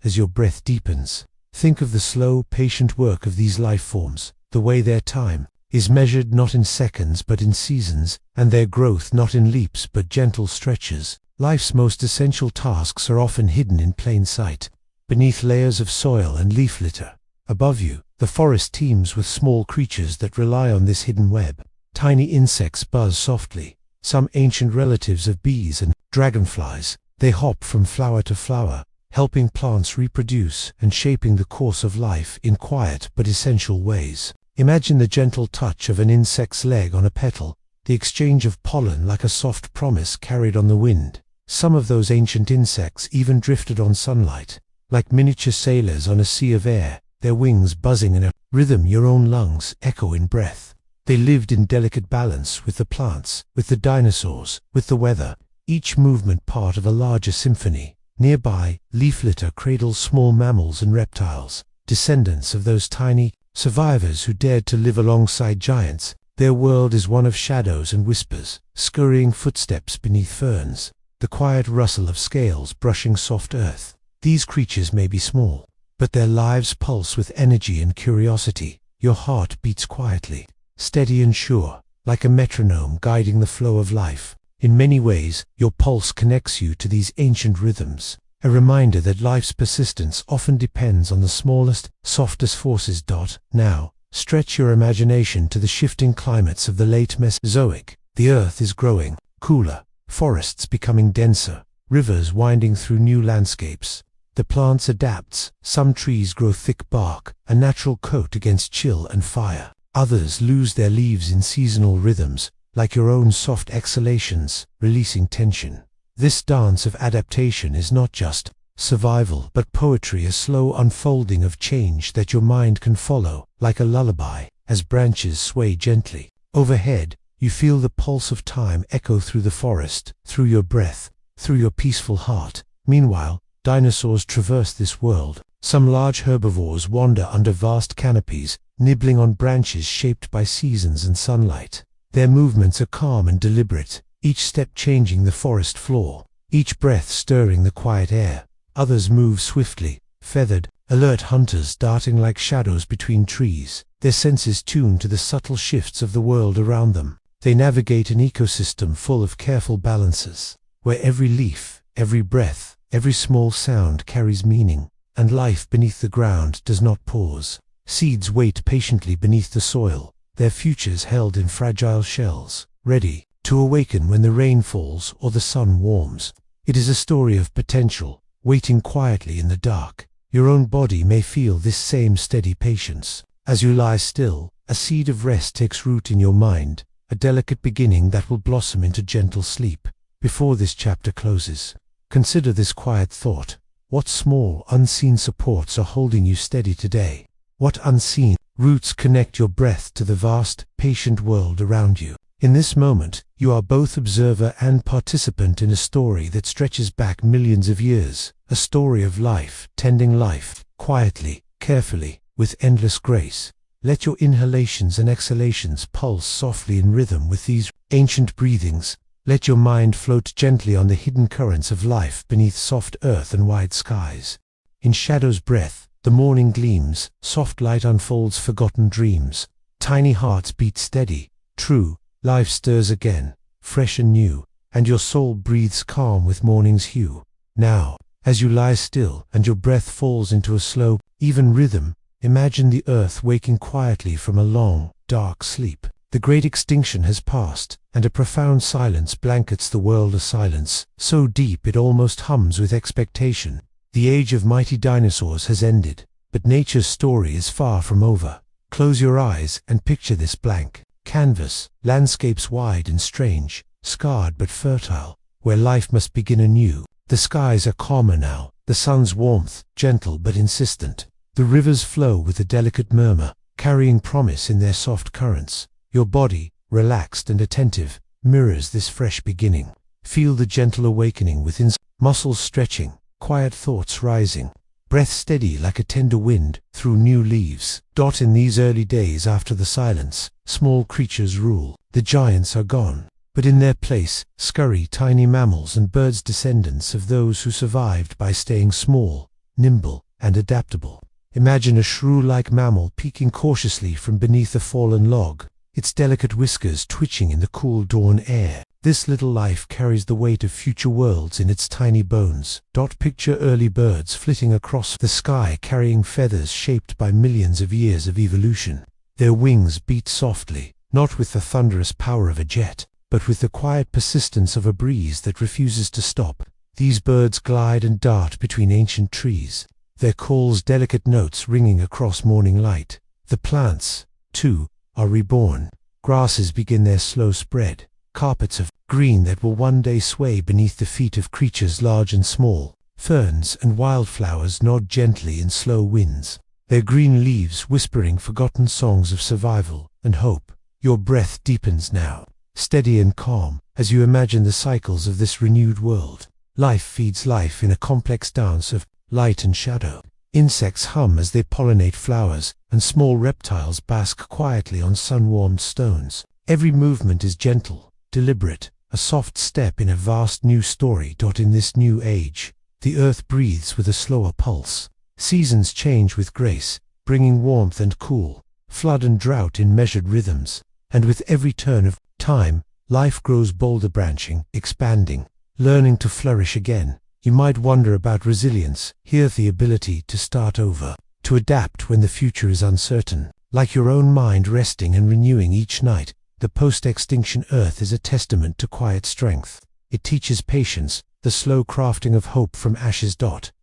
As your breath deepens, think of the slow, patient work of these life forms, the way their time is measured not in seconds but in seasons, and their growth not in leaps but gentle stretches. Life's most essential tasks are often hidden in plain sight, beneath layers of soil and leaf litter. Above you, the forest teems with small creatures that rely on this hidden web. Tiny insects buzz softly, some ancient relatives of bees and dragonflies. They hop from flower to flower, helping plants reproduce and shaping the course of life in quiet but essential ways. Imagine the gentle touch of an insect's leg on a petal, the exchange of pollen like a soft promise carried on the wind. Some of those ancient insects even drifted on sunlight, like miniature sailors on a sea of air, their wings buzzing in a rhythm your own lungs echo in breath. They lived in delicate balance with the plants, with the dinosaurs, with the weather, each movement part of a larger symphony. Nearby, leaf litter cradles small mammals and reptiles, descendants of those tiny survivors who dared to live alongside giants. Their world is one of shadows and whispers, scurrying footsteps beneath ferns, the quiet rustle of scales brushing soft earth. These creatures may be small, but their lives pulse with energy and curiosity. Your heart beats quietly, steady and sure, like a metronome guiding the flow of life. In many ways, your pulse connects you to these ancient rhythms, a reminder that life's persistence often depends on the smallest, softest forces. Now, stretch your imagination to the shifting climates of the late Mesozoic. The earth is growing cooler, forests becoming denser, rivers winding through new landscapes. The plants adapt. Some trees grow thick bark, a natural coat against chill and fire. Others lose their leaves in seasonal rhythms, like your own soft exhalations, releasing tension. This dance of adaptation is not just survival, but poetry, a slow unfolding of change that your mind can follow, like a lullaby, as branches sway gently. Overhead, you feel the pulse of time echo through the forest, through your breath, through your peaceful heart. Meanwhile, dinosaurs traverse this world. Some large herbivores wander under vast canopies, nibbling on branches shaped by seasons and sunlight. Their movements are calm and deliberate, each step changing the forest floor, each breath stirring the quiet air. Others move swiftly, feathered, alert hunters darting like shadows between trees, their senses tuned to the subtle shifts of the world around them. They navigate an ecosystem full of careful balances, where every leaf, every breath, every small sound carries meaning, and life beneath the ground does not pause. Seeds wait patiently beneath the soil, their futures held in fragile shells, ready to awaken when the rain falls or the sun warms. It is a story of potential, waiting quietly in the dark. Your own body may feel this same steady patience. As you lie still, a seed of rest takes root in your mind, a delicate beginning that will blossom into gentle sleep. Before this chapter closes, consider this quiet thought. What small, unseen supports are holding you steady today? What unseen roots connect your breath to the vast, patient world around you? In this moment, you are both observer and participant in a story that stretches back millions of years, a story of life, tending life, quietly, carefully, with endless grace. Let your inhalations and exhalations pulse softly in rhythm with these ancient breathings. Let your mind float gently on the hidden currents of life beneath soft earth and wide skies. In shadow's breath, the morning gleams, soft light unfolds forgotten dreams. Tiny hearts beat steady, true, life stirs again, fresh and new, and your soul breathes calm with morning's hue. Now, as you lie still and your breath falls into a slow, even rhythm, imagine the earth waking quietly from a long, dark sleep. The Great Extinction has passed, and a profound silence blankets the world, a silence so deep it almost hums with expectation. The age of mighty dinosaurs has ended, but nature's story is far from over. Close your eyes and picture this blank canvas, landscapes wide and strange, scarred but fertile, where life must begin anew. The skies are calmer now, the sun's warmth, gentle but insistent. The rivers flow with a delicate murmur, carrying promise in their soft currents. Your body, relaxed and attentive, mirrors this fresh beginning. Feel the gentle awakening within, muscles stretching, quiet thoughts rising, breath steady like a tender wind through new leaves. In these early days after the silence, small creatures rule. The giants are gone, but in their place scurry tiny mammals and birds, descendants of those who survived by staying small, nimble, and adaptable. Imagine a shrew-like mammal peeking cautiously from beneath a fallen log, its delicate whiskers twitching in the cool dawn air. This little life carries the weight of future worlds in its tiny bones. Picture early birds flitting across the sky carrying feathers shaped by millions of years of evolution. Their wings beat softly, not with the thunderous power of a jet, but with the quiet persistence of a breeze that refuses to stop. These birds glide and dart between ancient trees, their calls delicate notes ringing across morning light. The plants, too, are reborn. Grasses begin their slow spread, carpets of green that will one day sway beneath the feet of creatures large and small. Ferns and wildflowers nod gently in slow winds, their green leaves whispering forgotten songs of survival and hope. Your breath deepens now, steady and calm, as you imagine the cycles of this renewed world. Life feeds life in a complex dance of light and shadow. Insects hum as they pollinate flowers, and small reptiles bask quietly on sun-warmed stones. Every movement is gentle, deliberate, a soft step in a vast new story. In this new age, the earth breathes with a slower pulse. Seasons change with grace, bringing warmth and cool, flood and drought in measured rhythms. And with every turn of time, life grows bolder, branching, expanding, learning to flourish again. You might wonder about resilience. Here, the ability to start over, to adapt when the future is uncertain. Like your own mind resting and renewing each night, the post-extinction Earth is a testament to quiet strength. It teaches patience, the slow crafting of hope from ashes.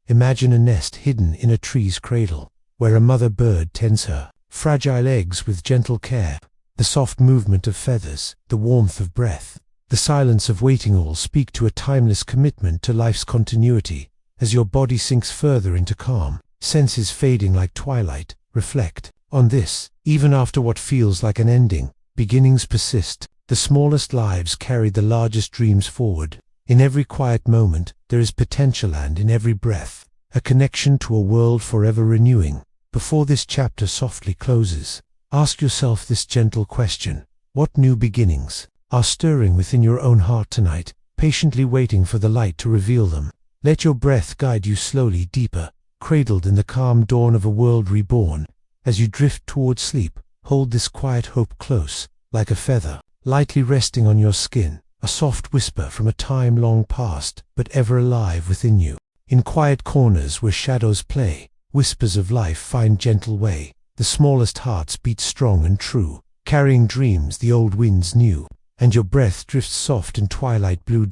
Imagine a nest hidden in a tree's cradle, where a mother bird tends her fragile eggs with gentle care. The soft movement of feathers, the warmth of breath, the silence of waiting all speak to a timeless commitment to life's continuity. As your body sinks further into calm, senses fading like twilight, reflect on this. Even after what feels like an ending, beginnings persist. The smallest lives carry the largest dreams forward. In every quiet moment, there is potential, and in every breath, a connection to a world forever renewing. Before this chapter softly closes, ask yourself this gentle question: what new beginnings are stirring within your own heart tonight, patiently waiting for the light to reveal them? Let your breath guide you slowly deeper, cradled in the calm dawn of a world reborn. As you drift toward sleep, hold this quiet hope close, like a feather, lightly resting on your skin, a soft whisper from a time long past, but ever alive within you. In quiet corners where shadows play, whispers of life find gentle way. The smallest hearts beat strong and true, carrying dreams the old winds knew. And your breath drifts soft in twilight blue.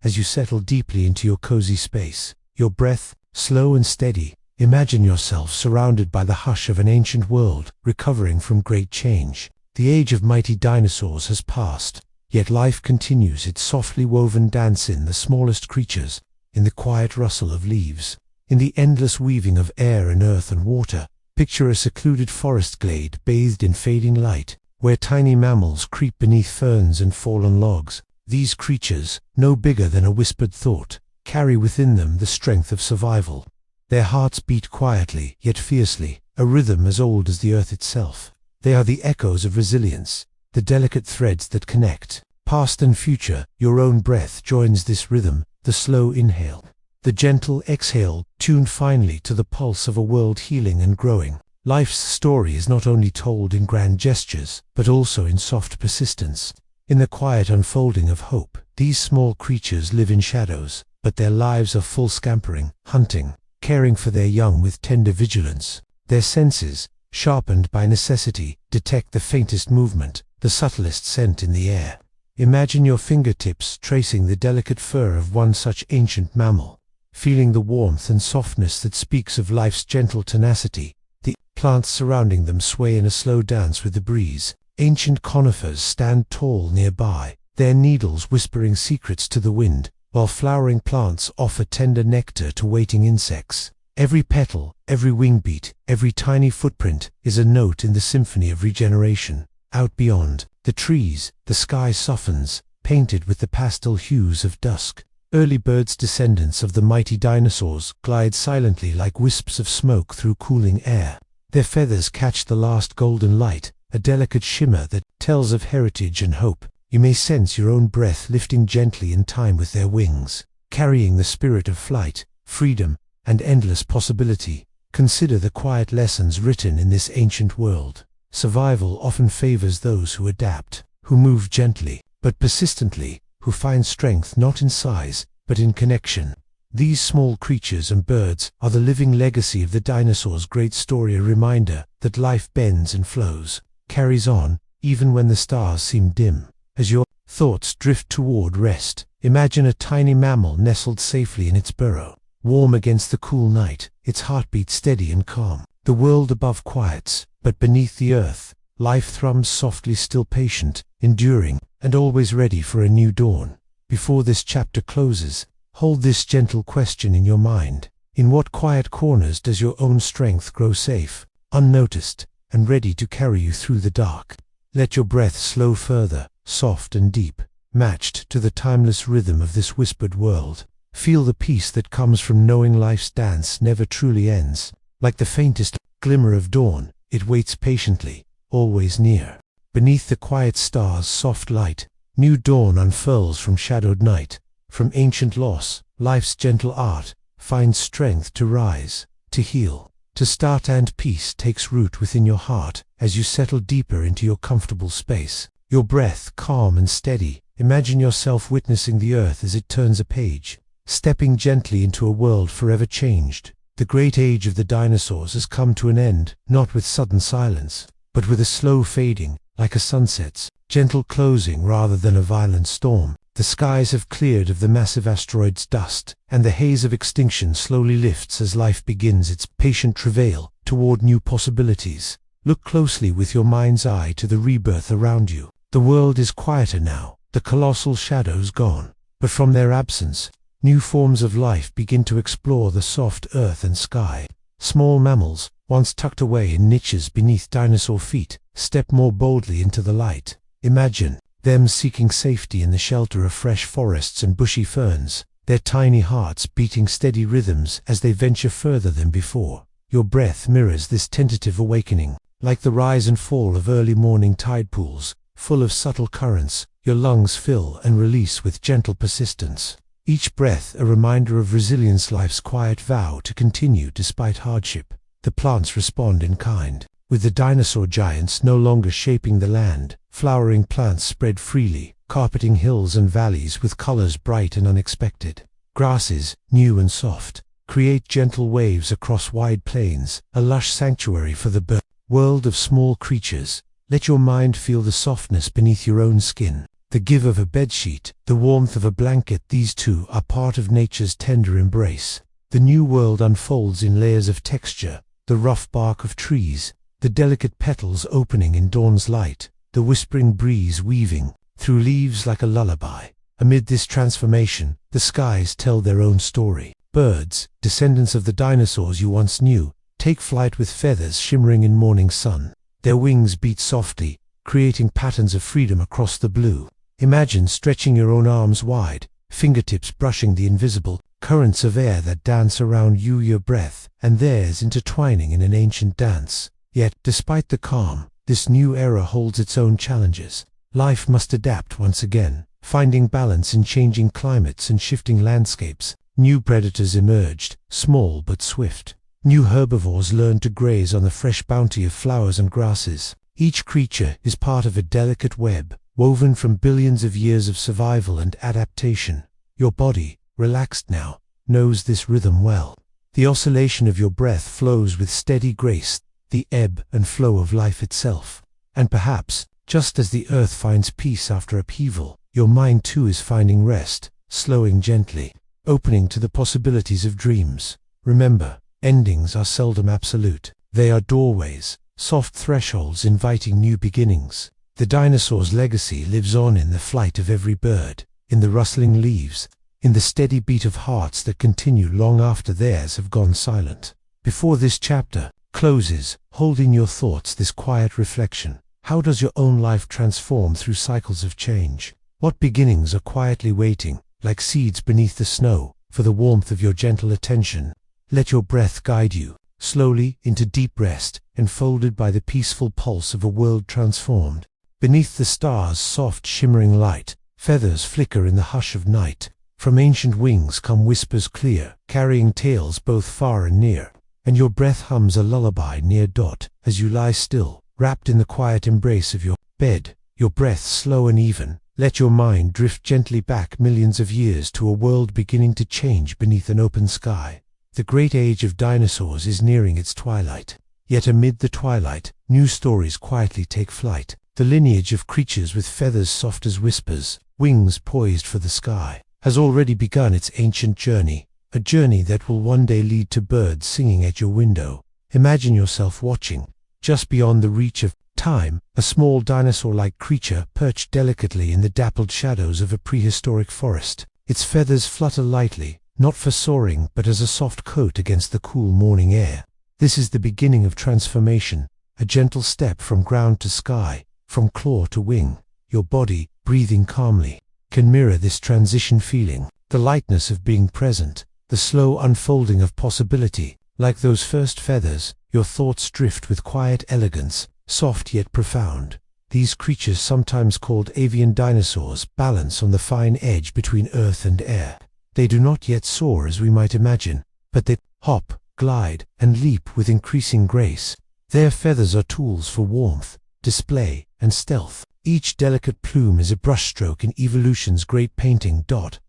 As you settle deeply into your cozy space, your breath, slow and steady, imagine yourself surrounded by the hush of an ancient world, recovering from great change. The age of mighty dinosaurs has passed, yet life continues its softly woven dance in the smallest creatures, in the quiet rustle of leaves, in the endless weaving of air and earth and water. Picture a secluded forest glade bathed in fading light, where tiny mammals creep beneath ferns and fallen logs. These creatures, no bigger than a whispered thought, carry within them the strength of survival. Their hearts beat quietly, yet fiercely, a rhythm as old as the earth itself. They are the echoes of resilience, the delicate threads that connect past and future. Your own breath joins this rhythm, the slow inhale, the gentle exhale, tuned finely to the pulse of a world healing and growing. Life's story is not only told in grand gestures, but also in soft persistence. In the quiet unfolding of hope, these small creatures live in shadows, but their lives are full, scampering, hunting, caring for their young with tender vigilance. Their senses, sharpened by necessity, detect the faintest movement, the subtlest scent in the air. Imagine your fingertips tracing the delicate fur of one such ancient mammal, feeling the warmth and softness that speaks of life's gentle tenacity. The plants surrounding them sway in a slow dance with the breeze. Ancient conifers stand tall nearby, their needles whispering secrets to the wind, while flowering plants offer tender nectar to waiting insects. Every petal, every wingbeat, every tiny footprint is a note in the symphony of regeneration. Out beyond the trees, the sky softens, painted with the pastel hues of dusk. Early birds, descendants of the mighty dinosaurs, glide silently like wisps of smoke through cooling air. Their feathers catch the last golden light, a delicate shimmer that tells of heritage and hope. You may sense your own breath lifting gently in time with their wings, carrying the spirit of flight, freedom, and endless possibility. Consider the quiet lessons written in this ancient world. Survival often favors those who adapt, who move gently, but persistently, who find strength not in size, but in connection. These small creatures and birds are the living legacy of the dinosaurs' great story, a reminder that life bends and flows, carries on, even when the stars seem dim. As your thoughts drift toward rest, imagine a tiny mammal nestled safely in its burrow, warm against the cool night, its heartbeat steady and calm. The world above quiets, but beneath the earth, life thrums softly, still patient, enduring, and always ready for a new dawn. Before this chapter closes, hold this gentle question in your mind. In what quiet corners does your own strength grow safe, unnoticed, and ready to carry you through the dark? Let your breath slow further, soft and deep, matched to the timeless rhythm of this whispered world. Feel the peace that comes from knowing life's dance never truly ends. Like the faintest glimmer of dawn, it waits patiently, always near. Beneath the quiet stars' soft light, new dawn unfurls from shadowed night. From ancient loss, life's gentle art finds strength to rise, to heal, to start, and peace takes root within your heart as you settle deeper into your comfortable space. Your breath calm and steady, imagine yourself witnessing the earth as it turns a page, stepping gently into a world forever changed. The great age of the dinosaurs has come to an end, not with sudden silence, but with a slow fading, like a sunset's gentle closing rather than a violent storm. The skies have cleared of the massive asteroid's dust, and the haze of extinction slowly lifts as life begins its patient travail toward new possibilities. Look closely with your mind's eye to the rebirth around you. The world is quieter now, the colossal shadows gone, but from their absence, new forms of life begin to explore the soft earth and sky. Small mammals, once tucked away in niches beneath dinosaur feet, step more boldly into the light. Imagine them seeking safety in the shelter of fresh forests and bushy ferns, their tiny hearts beating steady rhythms as they venture further than before. Your breath mirrors this tentative awakening, like the rise and fall of early morning tide pools, full of subtle currents. Your lungs fill and release with gentle persistence. Each breath a reminder of resilience, life's quiet vow to continue despite hardship. The plants respond in kind. With the dinosaur giants no longer shaping the land, flowering plants spread freely, carpeting hills and valleys with colors bright and unexpected. Grasses, new and soft, create gentle waves across wide plains, a lush sanctuary for the world of small creatures. Let your mind feel the softness beneath your own skin. The give of a bedsheet, the warmth of a blanket, these too are part of nature's tender embrace. The new world unfolds in layers of texture, the rough bark of trees, the delicate petals opening in dawn's light, the whispering breeze weaving through leaves like a lullaby. Amid this transformation, the skies tell their own story. Birds, descendants of the dinosaurs you once knew, take flight with feathers shimmering in morning sun. Their wings beat softly, creating patterns of freedom across the blue. Imagine stretching your own arms wide, fingertips brushing the invisible currents of air that dance around you, your breath and theirs intertwining in an ancient dance. Yet, despite the calm, this new era holds its own challenges. Life must adapt once again, finding balance in changing climates and shifting landscapes. New predators emerged, small but swift. New herbivores learned to graze on the fresh bounty of flowers and grasses. Each creature is part of a delicate web, woven from billions of years of survival and adaptation. Your body, relaxed now, knows this rhythm well. The oscillation of your breath flows with steady grace, the ebb and flow of life itself. And perhaps, just as the earth finds peace after upheaval, your mind too is finding rest, slowing gently, opening to the possibilities of dreams. Remember, endings are seldom absolute. They are doorways, soft thresholds inviting new beginnings. The dinosaur's legacy lives on in the flight of every bird, in the rustling leaves, in the steady beat of hearts that continue long after theirs have gone silent. Before this chapter closes, hold in your thoughts this quiet reflection. How does your own life transform through cycles of change? What beginnings are quietly waiting, like seeds beneath the snow, for the warmth of your gentle attention? Let your breath guide you, slowly into deep rest, enfolded by the peaceful pulse of a world transformed. Beneath the stars' soft shimmering light, feathers flicker in the hush of night. From ancient wings come whispers clear, carrying tales both far and near. And your breath hums a lullaby near dot as you lie still, wrapped in the quiet embrace of your bed, your breath slow and even, Let your mind drift gently back millions of years to a world beginning to change beneath an open sky. The great age of dinosaurs is nearing its twilight. Yet amid the twilight, new stories quietly take flight. The lineage of creatures with feathers soft as whispers, wings poised for the sky, has already begun its ancient journey, a journey that will one day lead to birds singing at your window. Imagine yourself watching, just beyond the reach of time, a small dinosaur-like creature perched delicately in the dappled shadows of a prehistoric forest. Its feathers flutter lightly, not for soaring but as a soft coat against the cool morning air. This is the beginning of transformation, a gentle step from ground to sky, from claw to wing. Your body, breathing calmly, can mirror this transition feeling, the lightness of being present, the slow unfolding of possibility. Like those first feathers, your thoughts drift with quiet elegance, soft yet profound. These creatures, sometimes called avian dinosaurs, balance on the fine edge between earth and air. They do not yet soar as we might imagine, but they hop, glide, and leap with increasing grace. Their feathers are tools for warmth, display, and stealth. Each delicate plume is a brushstroke in evolution's great painting.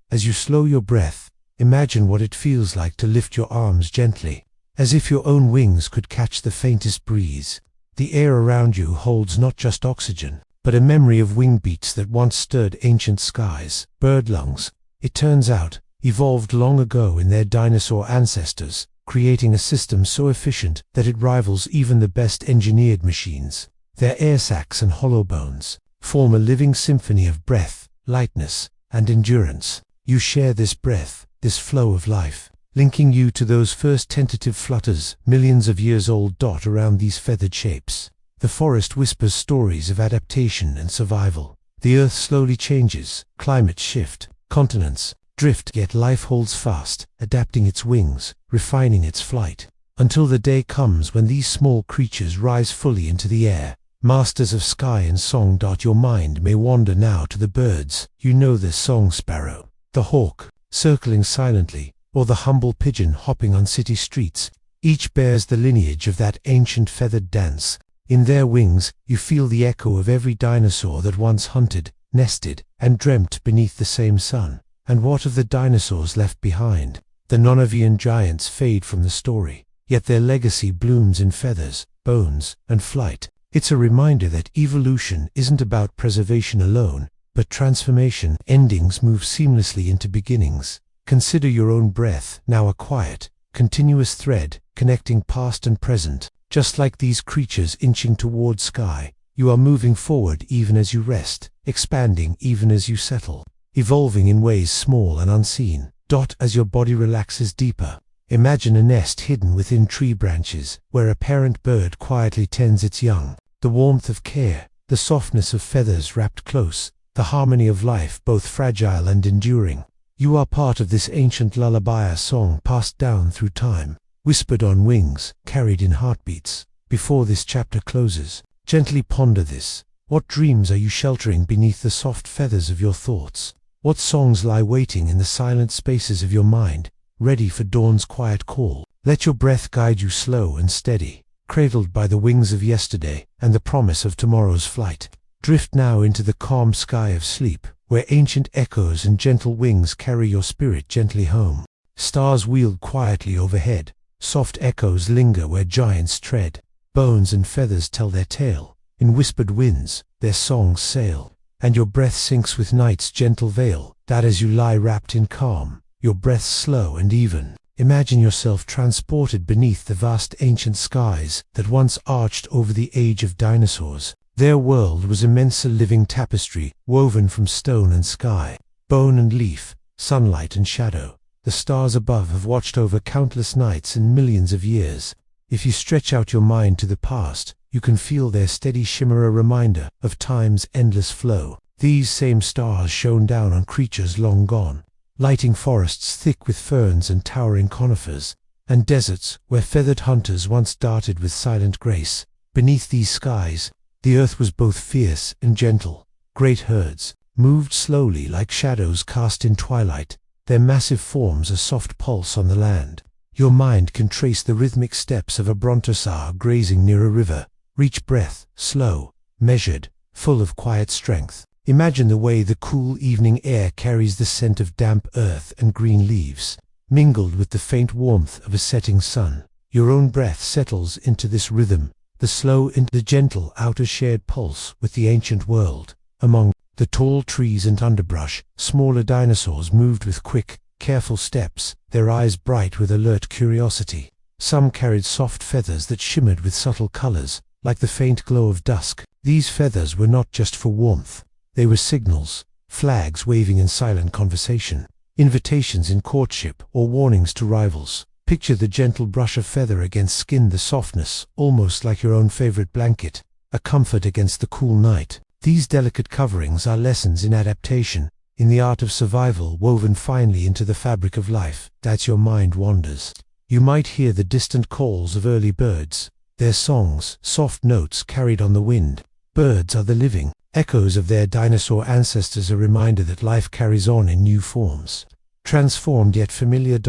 As you slow your breath, imagine what it feels like to lift your arms gently, as if your own wings could catch the faintest breeze. The air around you holds not just oxygen, but a memory of wing beats that once stirred ancient skies. Bird lungs, it turns out, evolved long ago in their dinosaur ancestors, creating a system so efficient that it rivals even the best engineered machines. Their air sacs and hollow bones form a living symphony of breath, lightness, and endurance. You share this breath, this flow of life, linking you to those first tentative flutters, millions of years old. Around these feathered shapes, the forest whispers stories of adaptation and survival. The earth slowly changes, climates shift, continents drift, yet life holds fast, adapting its wings, refining its flight, until the day comes when these small creatures rise fully into the air, masters of sky and song. Your mind may wander now to the birds. You know the song sparrow, the hawk, circling silently, or the humble pigeon hopping on city streets. Each bears the lineage of that ancient feathered dance. In their wings, you feel the echo of every dinosaur that once hunted, nested, and dreamt beneath the same sun. And what of the dinosaurs left behind? The non-avian giants fade from the story, yet their legacy blooms in feathers, bones, and flight. It's a reminder that evolution isn't about preservation alone, but transformation. Endings move seamlessly into beginnings. Consider your own breath, now a quiet, continuous thread, connecting past and present. Just like these creatures inching toward sky, you are moving forward even as you rest, expanding even as you settle, evolving in ways small and unseen. As your body relaxes deeper, imagine a nest hidden within tree branches, where a parent bird quietly tends its young. The warmth of care, the softness of feathers wrapped close, the harmony of life, both fragile and enduring. You are part of this ancient lullaby, a song passed down through time, whispered on wings, carried in heartbeats. Before this chapter closes, gently ponder this. What dreams are you sheltering beneath the soft feathers of your thoughts? What songs lie waiting in the silent spaces of your mind, ready for dawn's quiet call? Let your breath guide you slow and steady, cradled by the wings of yesterday and the promise of tomorrow's flight. Drift now into the calm sky of sleep, where ancient echoes and gentle wings carry your spirit gently home. Stars wield quietly overhead, soft echoes linger where giants tread. Bones and feathers tell their tale, in whispered winds, their songs sail. And your breath sinks with night's gentle veil, that as you lie wrapped in calm, your breath slow and even. Imagine yourself transported beneath the vast ancient skies that once arched over the age of dinosaurs. Their world was immense, a living tapestry, woven from stone and sky, bone and leaf, sunlight and shadow. The stars above have watched over countless nights and millions of years. If you stretch out your mind to the past, you can feel their steady shimmer, a reminder of time's endless flow. These same stars shone down on creatures long gone, lighting forests thick with ferns and towering conifers, and deserts where feathered hunters once darted with silent grace. Beneath these skies, the earth was both fierce and gentle. Great herds moved slowly like shadows cast in twilight, their massive forms a soft pulse on the land. Your mind can trace the rhythmic steps of a brontosaur grazing near a river, each breath slow, measured, full of quiet strength. Imagine the way the cool evening air carries the scent of damp earth and green leaves, mingled with the faint warmth of a setting sun. Your own breath settles into this rhythm, the slow and the gentle outer shared pulse with the ancient world. Among the tall trees and underbrush, smaller dinosaurs moved with quick, careful steps, their eyes bright with alert curiosity. Some carried soft feathers that shimmered with subtle colors, like the faint glow of dusk. These feathers were not just for warmth. They were signals, flags waving in silent conversation, invitations in courtship, or warnings to rivals. Picture the gentle brush of feather against skin, the softness, almost like your own favorite blanket, a comfort against the cool night. These delicate coverings are lessons in adaptation, in the art of survival woven finely into the fabric of life. As your mind wanders, you might hear the distant calls of early birds, their songs, soft notes carried on the wind. Birds are the living echoes of their dinosaur ancestors, a reminder that life carries on in new forms. Transformed yet familiar.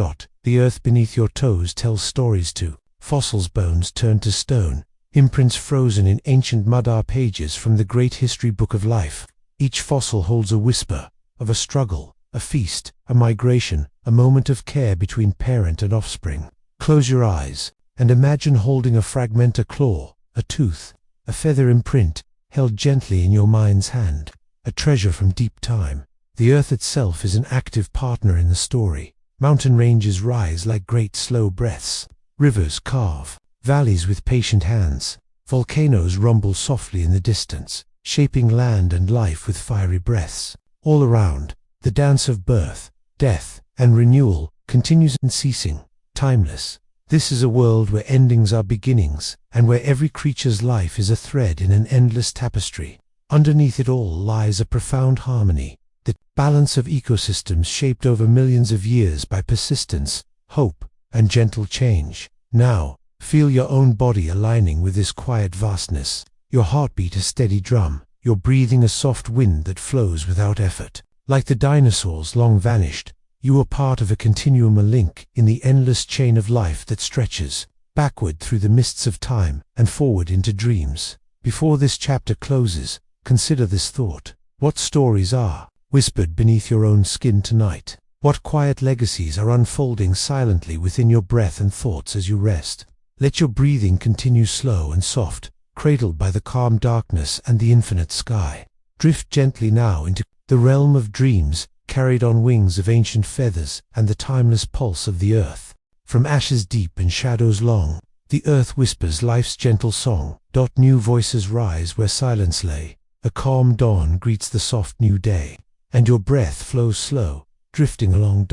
The earth beneath your toes tells stories too. Fossils, bones turned to stone, imprints frozen in ancient mud are pages from the great history book of life. Each fossil holds a whisper of a struggle, a feast, a migration, a moment of care between parent and offspring. Close your eyes and imagine holding a fragment, a claw, a tooth, a feather imprint, held gently in your mind's hand, a treasure from deep time. The earth itself is an active partner in the story. Mountain ranges rise like great slow breaths. Rivers carve valleys with patient hands. Volcanoes rumble softly in the distance, shaping land and life with fiery breaths. All around, the dance of birth, death, and renewal continues unceasing, timeless. This is a world where endings are beginnings, and where every creature's life is a thread in an endless tapestry. Underneath it all lies a profound harmony, the balance of ecosystems shaped over millions of years by persistence, hope, and gentle change. Now, feel your own body aligning with this quiet vastness, your heartbeat a steady drum, your breathing a soft wind that flows without effort. Like the dinosaurs long vanished, you are part of a continuum, a link in the endless chain of life that stretches backward through the mists of time and forward into dreams. Before this chapter closes, consider this thought. What stories are whispered beneath your own skin tonight? What quiet legacies are unfolding silently within your breath and thoughts as you rest? Let your breathing continue slow and soft, cradled by the calm darkness and the infinite sky. Drift gently now into the realm of dreams, carried on wings of ancient feathers and the timeless pulse of the earth. From ashes deep and shadows long, the earth whispers life's gentle song. New voices rise where silence lay. A calm dawn greets the soft new day, and your breath flows slow, drifting along.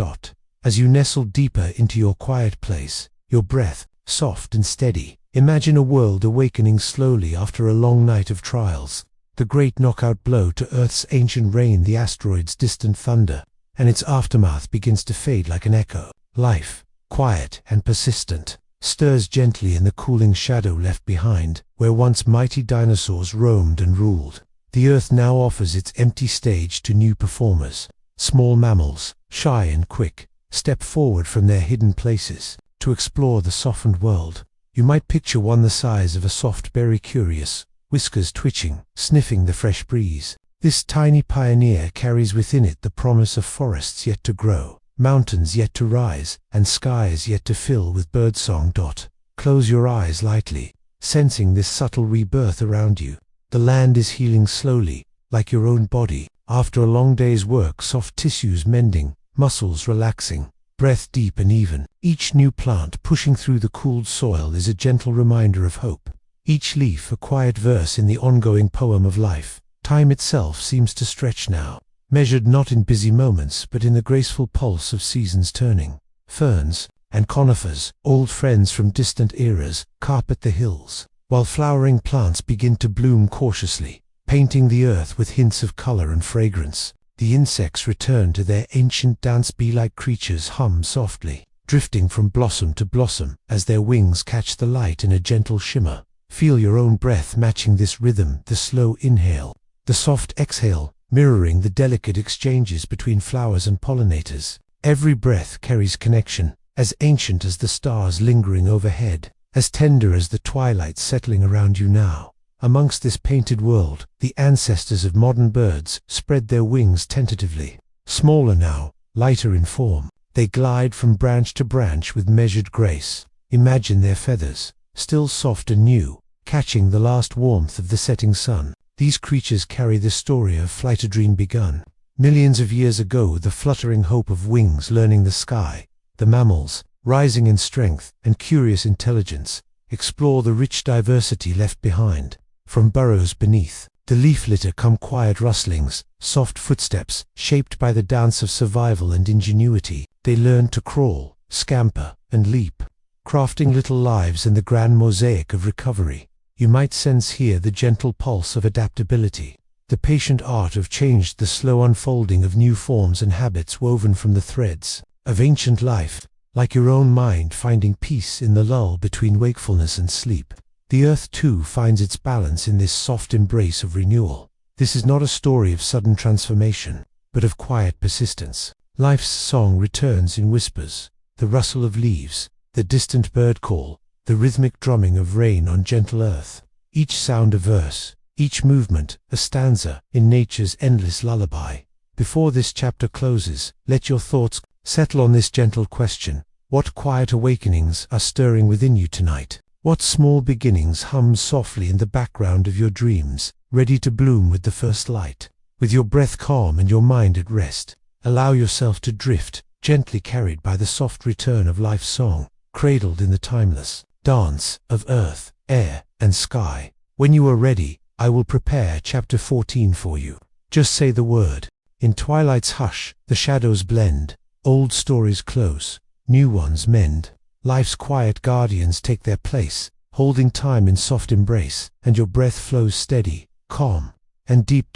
As you nestle deeper into your quiet place, your breath soft and steady, imagine a world awakening slowly after a long night of trials. The great knockout blow to Earth's ancient rain, the asteroid's distant thunder, and its aftermath begins to fade like an echo. Life, quiet and persistent, stirs gently in the cooling shadow left behind, where once mighty dinosaurs roamed and ruled. The Earth now offers its empty stage to new performers. Small mammals, shy and quick, step forward from their hidden places to explore the softened world. You might picture one the size of a soft berry, curious, whiskers twitching, sniffing the fresh breeze. This tiny pioneer carries within it the promise of forests yet to grow, mountains yet to rise, and skies yet to fill with birdsong. Close your eyes lightly, sensing this subtle rebirth around you. The land is healing slowly, like your own body. After a long day's work, soft tissues mending, muscles relaxing, breath deep and even. Each new plant pushing through the cooled soil is a gentle reminder of hope. Each leaf a quiet verse in the ongoing poem of life. Time itself seems to stretch now, measured not in busy moments but in the graceful pulse of seasons turning. Ferns and conifers, old friends from distant eras, carpet the hills, while flowering plants begin to bloom cautiously, painting the earth with hints of color and fragrance. The insects return to their ancient dance. Bee-like creatures hum softly, drifting from blossom to blossom as their wings catch the light in a gentle shimmer. Feel your own breath matching this rhythm, the slow inhale, the soft exhale, mirroring the delicate exchanges between flowers and pollinators. Every breath carries connection, as ancient as the stars lingering overhead, as tender as the twilight settling around you now. Amongst this painted world, the ancestors of modern birds spread their wings tentatively. Smaller now, lighter in form, they glide from branch to branch with measured grace. Imagine their feathers, still soft and new, catching the last warmth of the setting sun. These creatures carry the story of flight, a dream begun. Millions of years ago, the fluttering hope of wings learning the sky. The mammals, rising in strength and curious intelligence, explore the rich diversity left behind. From burrows beneath the leaf litter come quiet rustlings, soft footsteps shaped by the dance of survival and ingenuity. They learn to crawl, scamper, and leap, crafting little lives in the grand mosaic of recovery. You might sense here the gentle pulse of adaptability, the patient art of change, the slow unfolding of new forms and habits woven from the threads of ancient life, like your own mind finding peace in the lull between wakefulness and sleep. The earth too finds its balance in this soft embrace of renewal. This is not a story of sudden transformation, but of quiet persistence. Life's song returns in whispers, the rustle of leaves, the distant bird call, the rhythmic drumming of rain on gentle earth. Each sound a verse, each movement a stanza in nature's endless lullaby. Before this chapter closes, let your thoughts settle on this gentle question: what quiet awakenings are stirring within you tonight? What small beginnings hum softly in the background of your dreams, ready to bloom with the first light? With your breath calm and your mind at rest, allow yourself to drift, gently carried by the soft return of life's song, cradled in the timeless dance of earth, air, and sky. When you are ready, I will prepare chapter 14 for you. Just say the word. In twilight's hush, the shadows blend, old stories close, new ones mend. Life's quiet guardians take their place, holding time in soft embrace, and your breath flows steady, calm, and deep.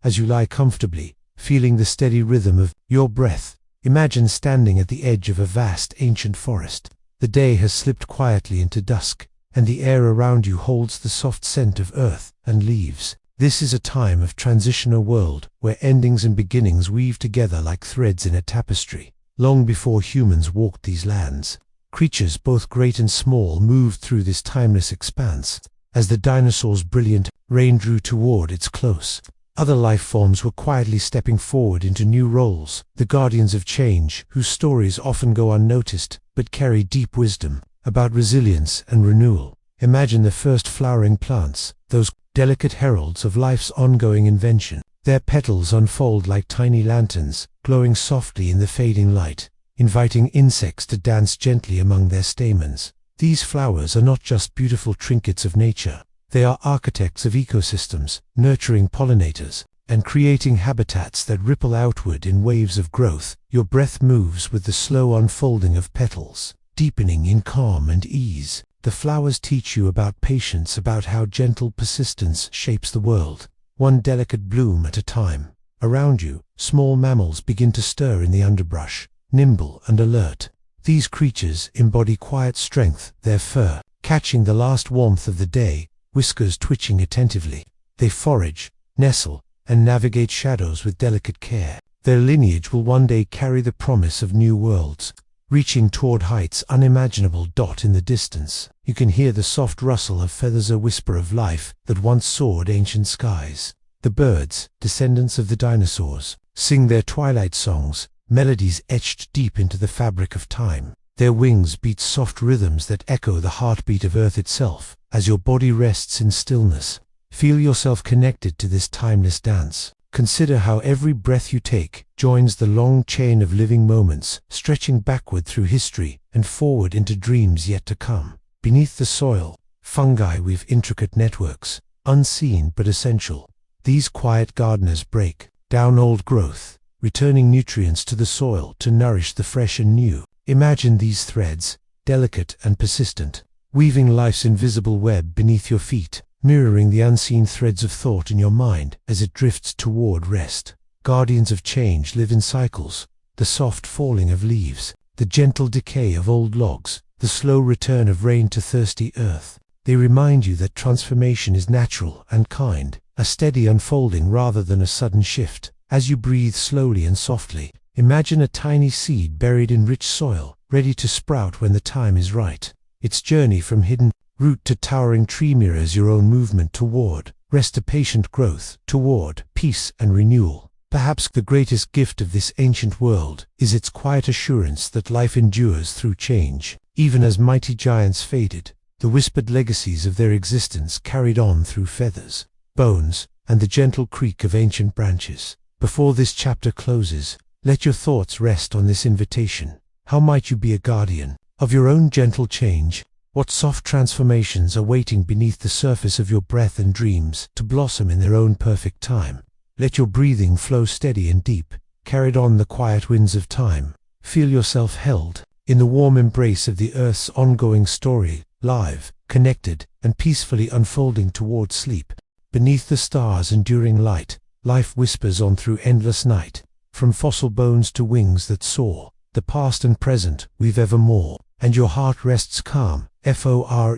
As you lie comfortably, feeling the steady rhythm of your breath, imagine standing at the edge of a vast ancient forest. The day has slipped quietly into dusk, and the air around you holds the soft scent of earth and leaves. This is a time of transition, a world where endings and beginnings weave together like threads in a tapestry. Long before humans walked these lands, creatures both great and small moved through this timeless expanse. As the dinosaurs' brilliant reign drew toward its close, other life forms were quietly stepping forward into new roles, the guardians of change, whose stories often go unnoticed but carry deep wisdom about resilience and renewal. Imagine the first flowering plants, those delicate heralds of life's ongoing invention. Their petals unfold like tiny lanterns, glowing softly in the fading light, inviting insects to dance gently among their stamens. These flowers are not just beautiful trinkets of nature. They are architects of ecosystems, nurturing pollinators, and creating habitats that ripple outward in waves of growth. Your breath moves with the slow unfolding of petals, deepening in calm and ease. The flowers teach you about patience, about how gentle persistence shapes the world, one delicate bloom at a time. Around you, small mammals begin to stir in the underbrush, nimble and alert. These creatures embody quiet strength, their fur catching the last warmth of the day, whiskers twitching attentively. They forage, nestle, and navigate shadows with delicate care. Their lineage will one day carry the promise of new worlds, reaching toward heights unimaginable. In the distance, you can hear the soft rustle of feathers, a whisper of life that once soared ancient skies. The birds, descendants of the dinosaurs, sing their twilight songs, melodies etched deep into the fabric of time. Their wings beat soft rhythms that echo the heartbeat of Earth itself. As your body rests in stillness, feel yourself connected to this timeless dance. Consider how every breath you take joins the long chain of living moments, stretching backward through history and forward into dreams yet to come. Beneath the soil, fungi weave intricate networks, unseen but essential. These quiet gardeners break down old growth, returning nutrients to the soil to nourish the fresh and new. Imagine these threads, delicate and persistent, weaving life's invisible web beneath your feet, mirroring the unseen threads of thought in your mind as it drifts toward rest. Guardians of change live in cycles, the soft falling of leaves, the gentle decay of old logs, the slow return of rain to thirsty earth. They remind you that transformation is natural and kind, a steady unfolding rather than a sudden shift. As you breathe slowly and softly, imagine a tiny seed buried in rich soil, ready to sprout when the time is right. Its journey from hidden Root to towering tree mirrors your own movement toward rest, a patient growth toward peace and renewal. Perhaps the greatest gift of this ancient world is its quiet assurance that life endures through change. Even as mighty giants faded, the whispered legacies of their existence carried on through feathers, bones, and the gentle creak of ancient branches. Before this chapter closes, let your thoughts rest on this invitation. How might you be a guardian of your own gentle change? What soft transformations are waiting beneath the surface of your breath and dreams to blossom in their own perfect time? Let your breathing flow steady and deep, carried on the quiet winds of time. Feel yourself held in the warm embrace of the Earth's ongoing story, live, connected, and peacefully unfolding toward sleep. Beneath the stars' enduring light, life whispers on through endless night. From fossil bones to wings that soar, the past and present weave evermore, and your heart rests calm, Forevermore,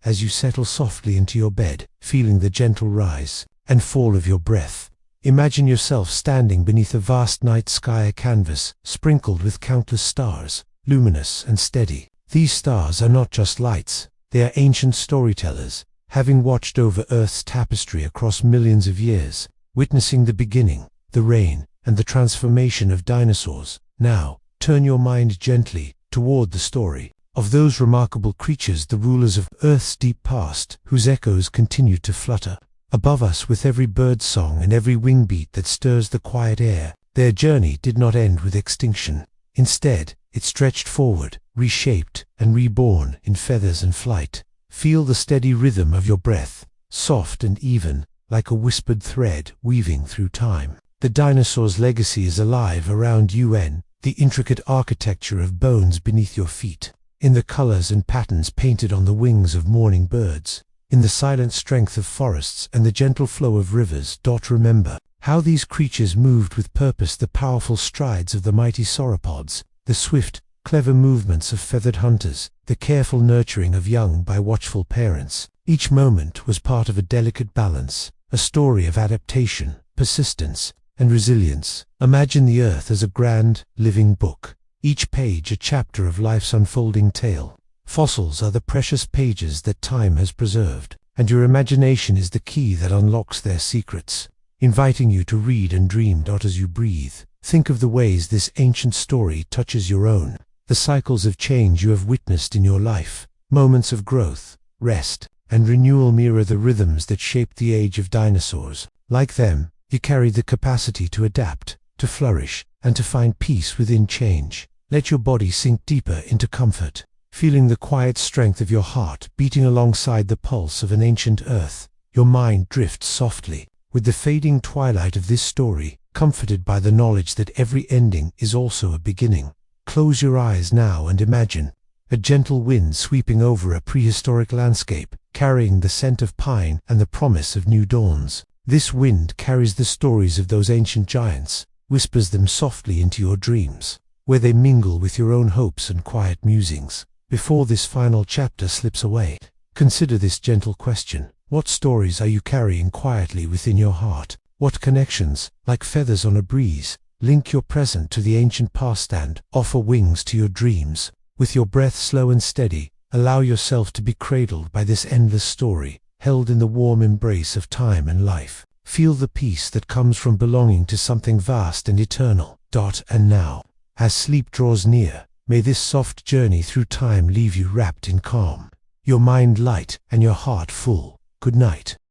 as you settle softly into your bed, feeling the gentle rise and fall of your breath. Imagine yourself standing beneath a vast night sky, a canvas sprinkled with countless stars, luminous and steady. These stars are not just lights, they are ancient storytellers, having watched over Earth's tapestry across millions of years, witnessing the beginning, the reign, and the transformation of dinosaurs. Now, turn your mind gently toward the story of those remarkable creatures, the rulers of Earth's deep past, whose echoes continue to flutter above us with every bird song and every wing beat that stirs the quiet air. Their journey did not end with extinction. Instead, it stretched forward, reshaped and reborn in feathers and flight. Feel the steady rhythm of your breath, soft and even, like a whispered thread weaving through time. The dinosaur's legacy is alive around you, the intricate architecture of bones beneath your feet, in the colors and patterns painted on the wings of morning birds, in the silent strength of forests and the gentle flow of rivers. Remember how these creatures moved with purpose, the powerful strides of the mighty sauropods, the swift, clever movements of feathered hunters, the careful nurturing of young by watchful parents. Each moment was part of a delicate balance, a story of adaptation, persistence, and resilience. Imagine the Earth as a grand, living book, each page a chapter of life's unfolding tale. Fossils are the precious pages that time has preserved, and your imagination is the key that unlocks their secrets, inviting you to read and dream. As you breathe, think of the ways this ancient story touches your own, the cycles of change you have witnessed in your life. Moments of growth, rest, and renewal mirror the rhythms that shaped the age of dinosaurs. Like them, you carry the capacity to adapt, to flourish, and to find peace within change. Let your body sink deeper into comfort, feeling the quiet strength of your heart beating alongside the pulse of an ancient Earth. Your mind drifts softly with the fading twilight of this story, comforted by the knowledge that every ending is also a beginning. Close your eyes now and imagine a gentle wind sweeping over a prehistoric landscape, carrying the scent of pine and the promise of new dawns. This wind carries the stories of those ancient giants, whispers them softly into your dreams, where they mingle with your own hopes and quiet musings. Before this final chapter slips away, consider this gentle question. What stories are you carrying quietly within your heart? What connections, like feathers on a breeze, link your present to the ancient past and offer wings to your dreams? With your breath slow and steady, allow yourself to be cradled by this endless story, held in the warm embrace of time and life. Feel the peace that comes from belonging to something vast and eternal. And now, as sleep draws near, may this soft journey through time leave you wrapped in calm, your mind light and your heart full. Good night.